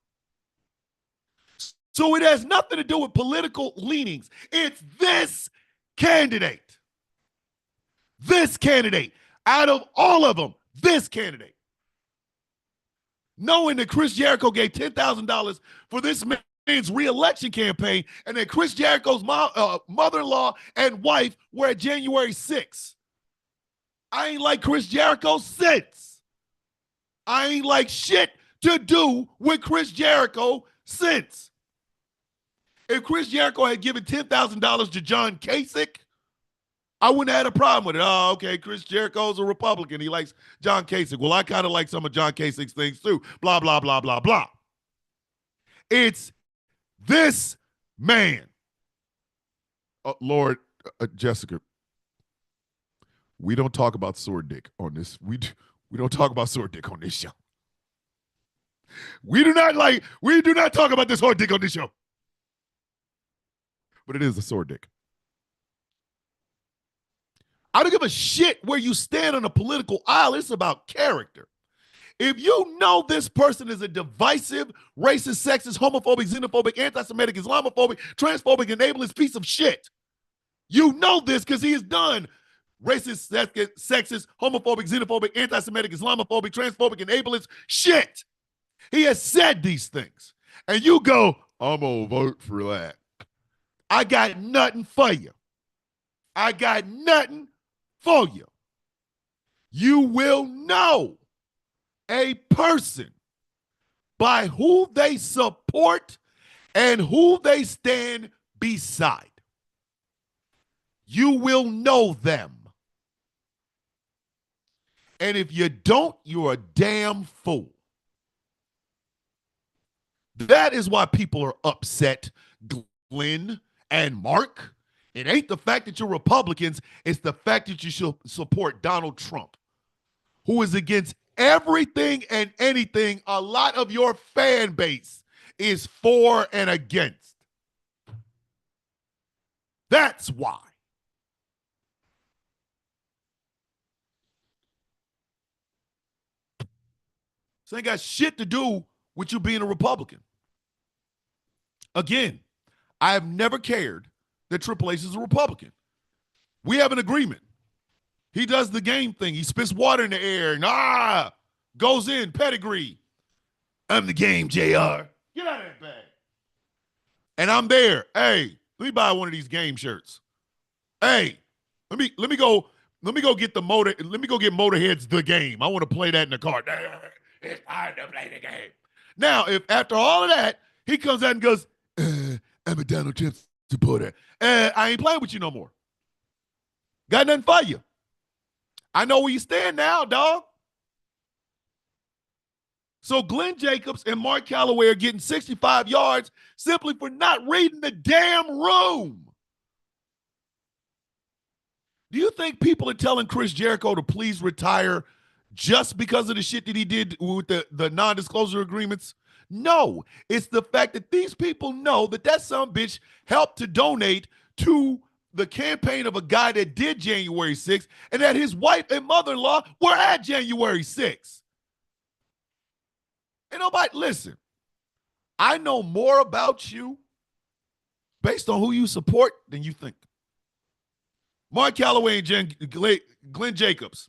So it has nothing to do with political leanings. It's this candidate. This candidate. Out of all of them, this candidate. Knowing that Chris Jericho gave $10,000 for this man's re-election campaign and that Chris Jericho's mother-in-law and wife were at January 6th. I ain't like Chris Jericho since. I ain't like shit to do with Chris Jericho since. If Chris Jericho had given $10,000 to John Kasich, I wouldn't have had a problem with it. Oh, okay, Chris Jericho's a Republican. He likes John Kasich. Well, I kind of like some of John Kasich's things too. Blah, blah, blah, blah, blah. It's this man. Lord, Jessica, we don't talk about sword dick on this. We don't talk about sword dick on this show. We do not talk about this sword dick on this show. But it is a sword dick. I don't give a shit where you stand on a political aisle. It's about character. If you know this person is a divisive, racist, sexist, homophobic, xenophobic, anti-Semitic, Islamophobic, transphobic, enablist piece of shit, you know this because he has done racist, sexist, homophobic, xenophobic, anti-Semitic, Islamophobic, transphobic, enablist shit. He has said these things. And you go, I'm going to vote for that. I got nothing for you. I got nothing for you. You will know a person by who they support and who they stand beside. You will know them. And if you don't, you're a damn fool. That is why people are upset, Glenn and Mark. It ain't the fact that you're Republicans. It's the fact that you should support Donald Trump, who is against everything and anything a lot of your fan base is for and against. That's why. This ain't got shit to do with you being a Republican. Again, I have never cared that Triple H is a Republican. We have an agreement. He does the game thing. He spits water in the air and goes in, pedigree. I'm the game, JR. Get out of that bag. And I'm there. Hey, let me buy one of these game shirts. Hey, let me go get the motor. Let me go get Motorhead's The Game. I want to play that in the car. It's time to play the game. Now, if after all of that, he comes out and goes, I'm a Donald Trump supporter. I ain't playing with you no more. Got nothing for you. I know where you stand now, dog. So Glenn Jacobs and Mark Callaway are getting 65 yards simply for not reading the damn room. Do you think people are telling Chris Jericho to please retire just because of the shit that he did with the non-disclosure agreements? No. It's the fact that these people know that some bitch helped to donate to the campaign of a guy that did January 6th and that his wife and mother-in-law were at January 6th. And nobody, listen, I know more about you based on who you support than you think. Mark Callaway and Glenn Jacobs.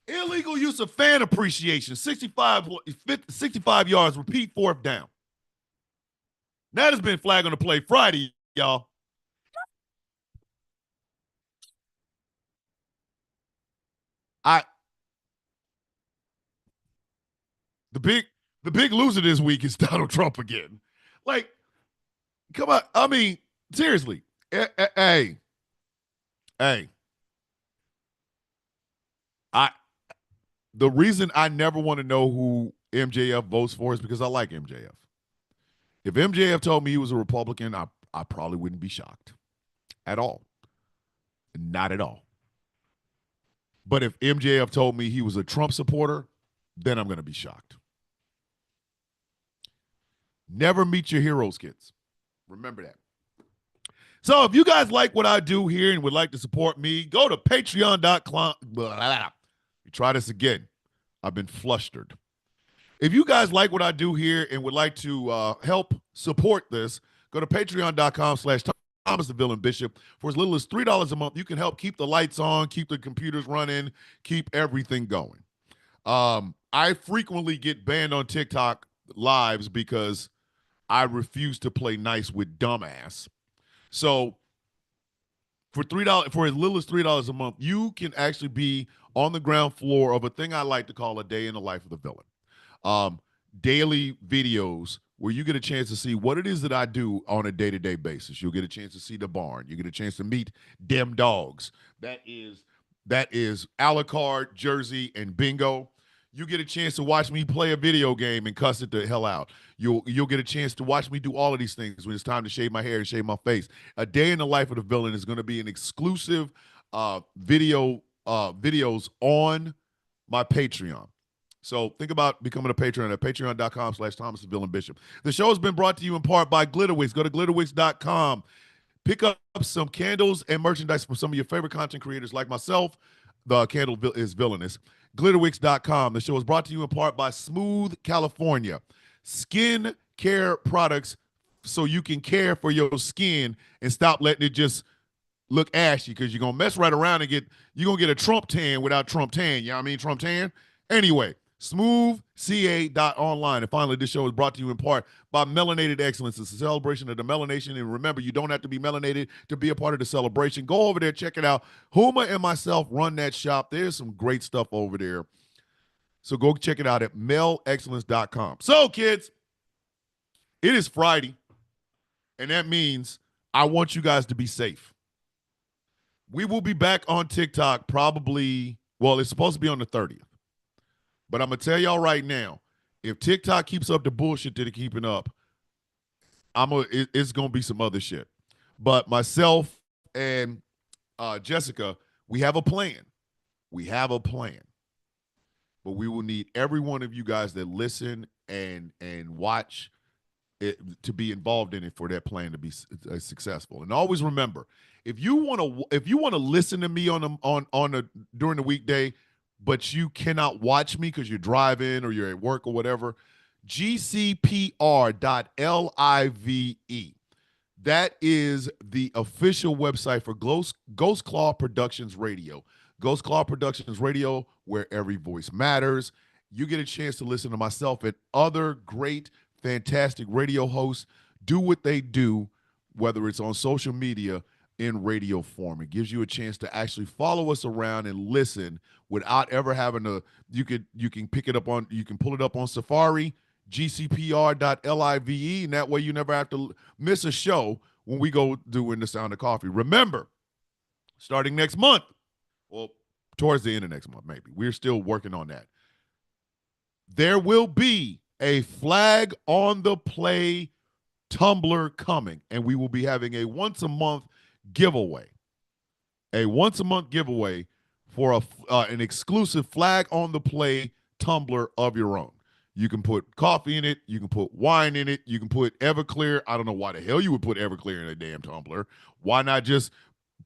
Illegal use of fan appreciation, 65 yards, repeat fourth down. That has been flag on the play Friday, y'all. The big loser this week is Donald Trump again. Like, come on. I mean, seriously. Hey. The reason I never want to know who MJF votes for is because I like MJF. If MJF told me he was a Republican, I probably wouldn't be shocked at all. Not at all. But if MJF told me he was a Trump supporter, then I'm going to be shocked. Never meet your heroes, kids. Remember that. So if you guys like what I do here and would like to support me, go to patreon.com. Try this again. I've been flustered. If you guys like what I do here and would like to help support this, go to patreon.com/Thomas the Villain Bishop. For as little as $3 a month, you can help keep the lights on, keep the computers running, keep everything going. I frequently get banned on TikTok lives because I refuse to play nice with dumbass. So for $3, for as little as $3 a month, you can actually be on the ground floor of a thing I like to call a day in the life of the villain. Daily videos where you get a chance to see what it is that I do on a day-to-day basis. You'll get a chance to see the barn. You get a chance to meet dem dogs. That is Alucard, Jersey, and Bingo. You get a chance to watch me play a video game and cuss it the hell out. You'll get a chance to watch me do all of these things when it's time to shave my hair and shave my face. A day in the life of the villain is going to be an exclusive videos on my Patreon. So think about becoming a patron at patreon.com/Thomas the Villain Bishop. The show has been brought to you in part by Glitterwix. Go to glitterwix.com. Pick up some candles and merchandise from some of your favorite content creators like myself. The candle is villainous. Glitterwix.com. The show is brought to you in part by Smooth California. Skin care products so you can care for your skin and stop letting it just look ashy, because you're going to mess right around and you're going to get a Trump tan without Trump tan. You know what I mean? Trump tan. Anyway, smoothca.online. And finally, this show is brought to you in part by Melanated Excellence. It's a celebration of the melanation. And remember, you don't have to be melanated to be a part of the celebration. Go over there, check it out. Huma and myself run that shop. There's some great stuff over there. So go check it out at melexcellence.com. So, kids, it is Friday, and that means I want you guys to be safe. We will be back on TikTok probably, well, it's supposed to be on the 30th. But I'm going to tell y'all right now, if TikTok keeps up the bullshit that they're keeping up, it's going to be some other shit. But myself and Jessica, we have a plan. We have a plan. But we will need every one of you guys that listen and watch it to be involved in it for that plan to be successful. And always remember, if you want to listen to me during the weekday, but you cannot watch me because you're driving or you're at work or whatever, gcpr.live. That is the official website for Ghost Claw Productions Radio. Ghost Claw Productions Radio, where every voice matters. You get a chance to listen to myself and other great, fantastic radio hosts do what they do, whether it's on social media, in radio form. It gives you a chance to actually follow us around and listen without ever having to. You can pick it up on, you can pull it up on Safari, gcpr.live, and that way you never have to miss a show when we go doing the Sound of Coffee. Remember, starting next month, well, towards the end of next month, maybe. We're still working on that. there will be a flag on the play tumbler coming, and we will be having a once-a-month giveaway. A once-a-month giveaway for an exclusive flag on the play tumbler of your own. You can put coffee in it. You can put wine in it. You can put Everclear. I don't know why the hell you would put Everclear in a damn tumbler. Why not just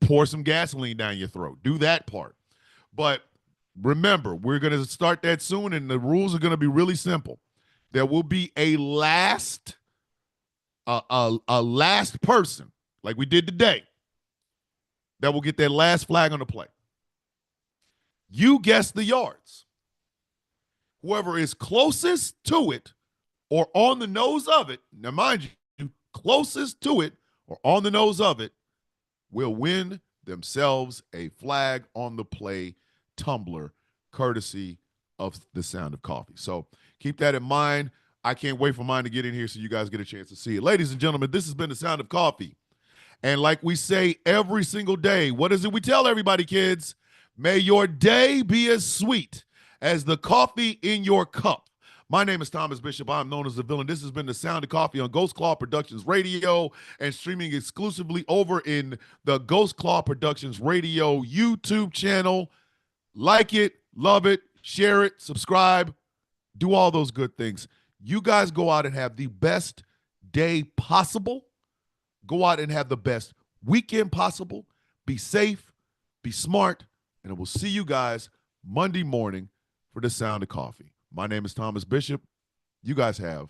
pour some gasoline down your throat? Do that part. But remember, we're going to start that soon, and the rules are going to be really simple. There will be a last person, like we did today, that will get that last flag on the play. You guess the yards. Whoever is closest to it or on the nose of it, now mind you, closest to it or on the nose of it, will win themselves a flag on the play tumbler, courtesy of the Sound of Coffee. So keep that in mind. I can't wait for mine to get in here so you guys get a chance to see it. Ladies and gentlemen, this has been the Sound of Coffee. And like we say every single day, what is it we tell everybody, kids? May your day be as sweet as the coffee in your cup. My name is Thomas Bishop. I'm known as the villain. This has been the Sound of Coffee on Ghost Claw Productions Radio and streaming exclusively over in the Ghost Claw Productions Radio YouTube channel. Like it, love it, share it, subscribe, do all those good things. You guys go out and have the best day possible. Go out and have the best weekend possible. Be safe, be smart, and I will see you guys Monday morning for the Sound of Coffee. My name is Thomas Bishop. You guys have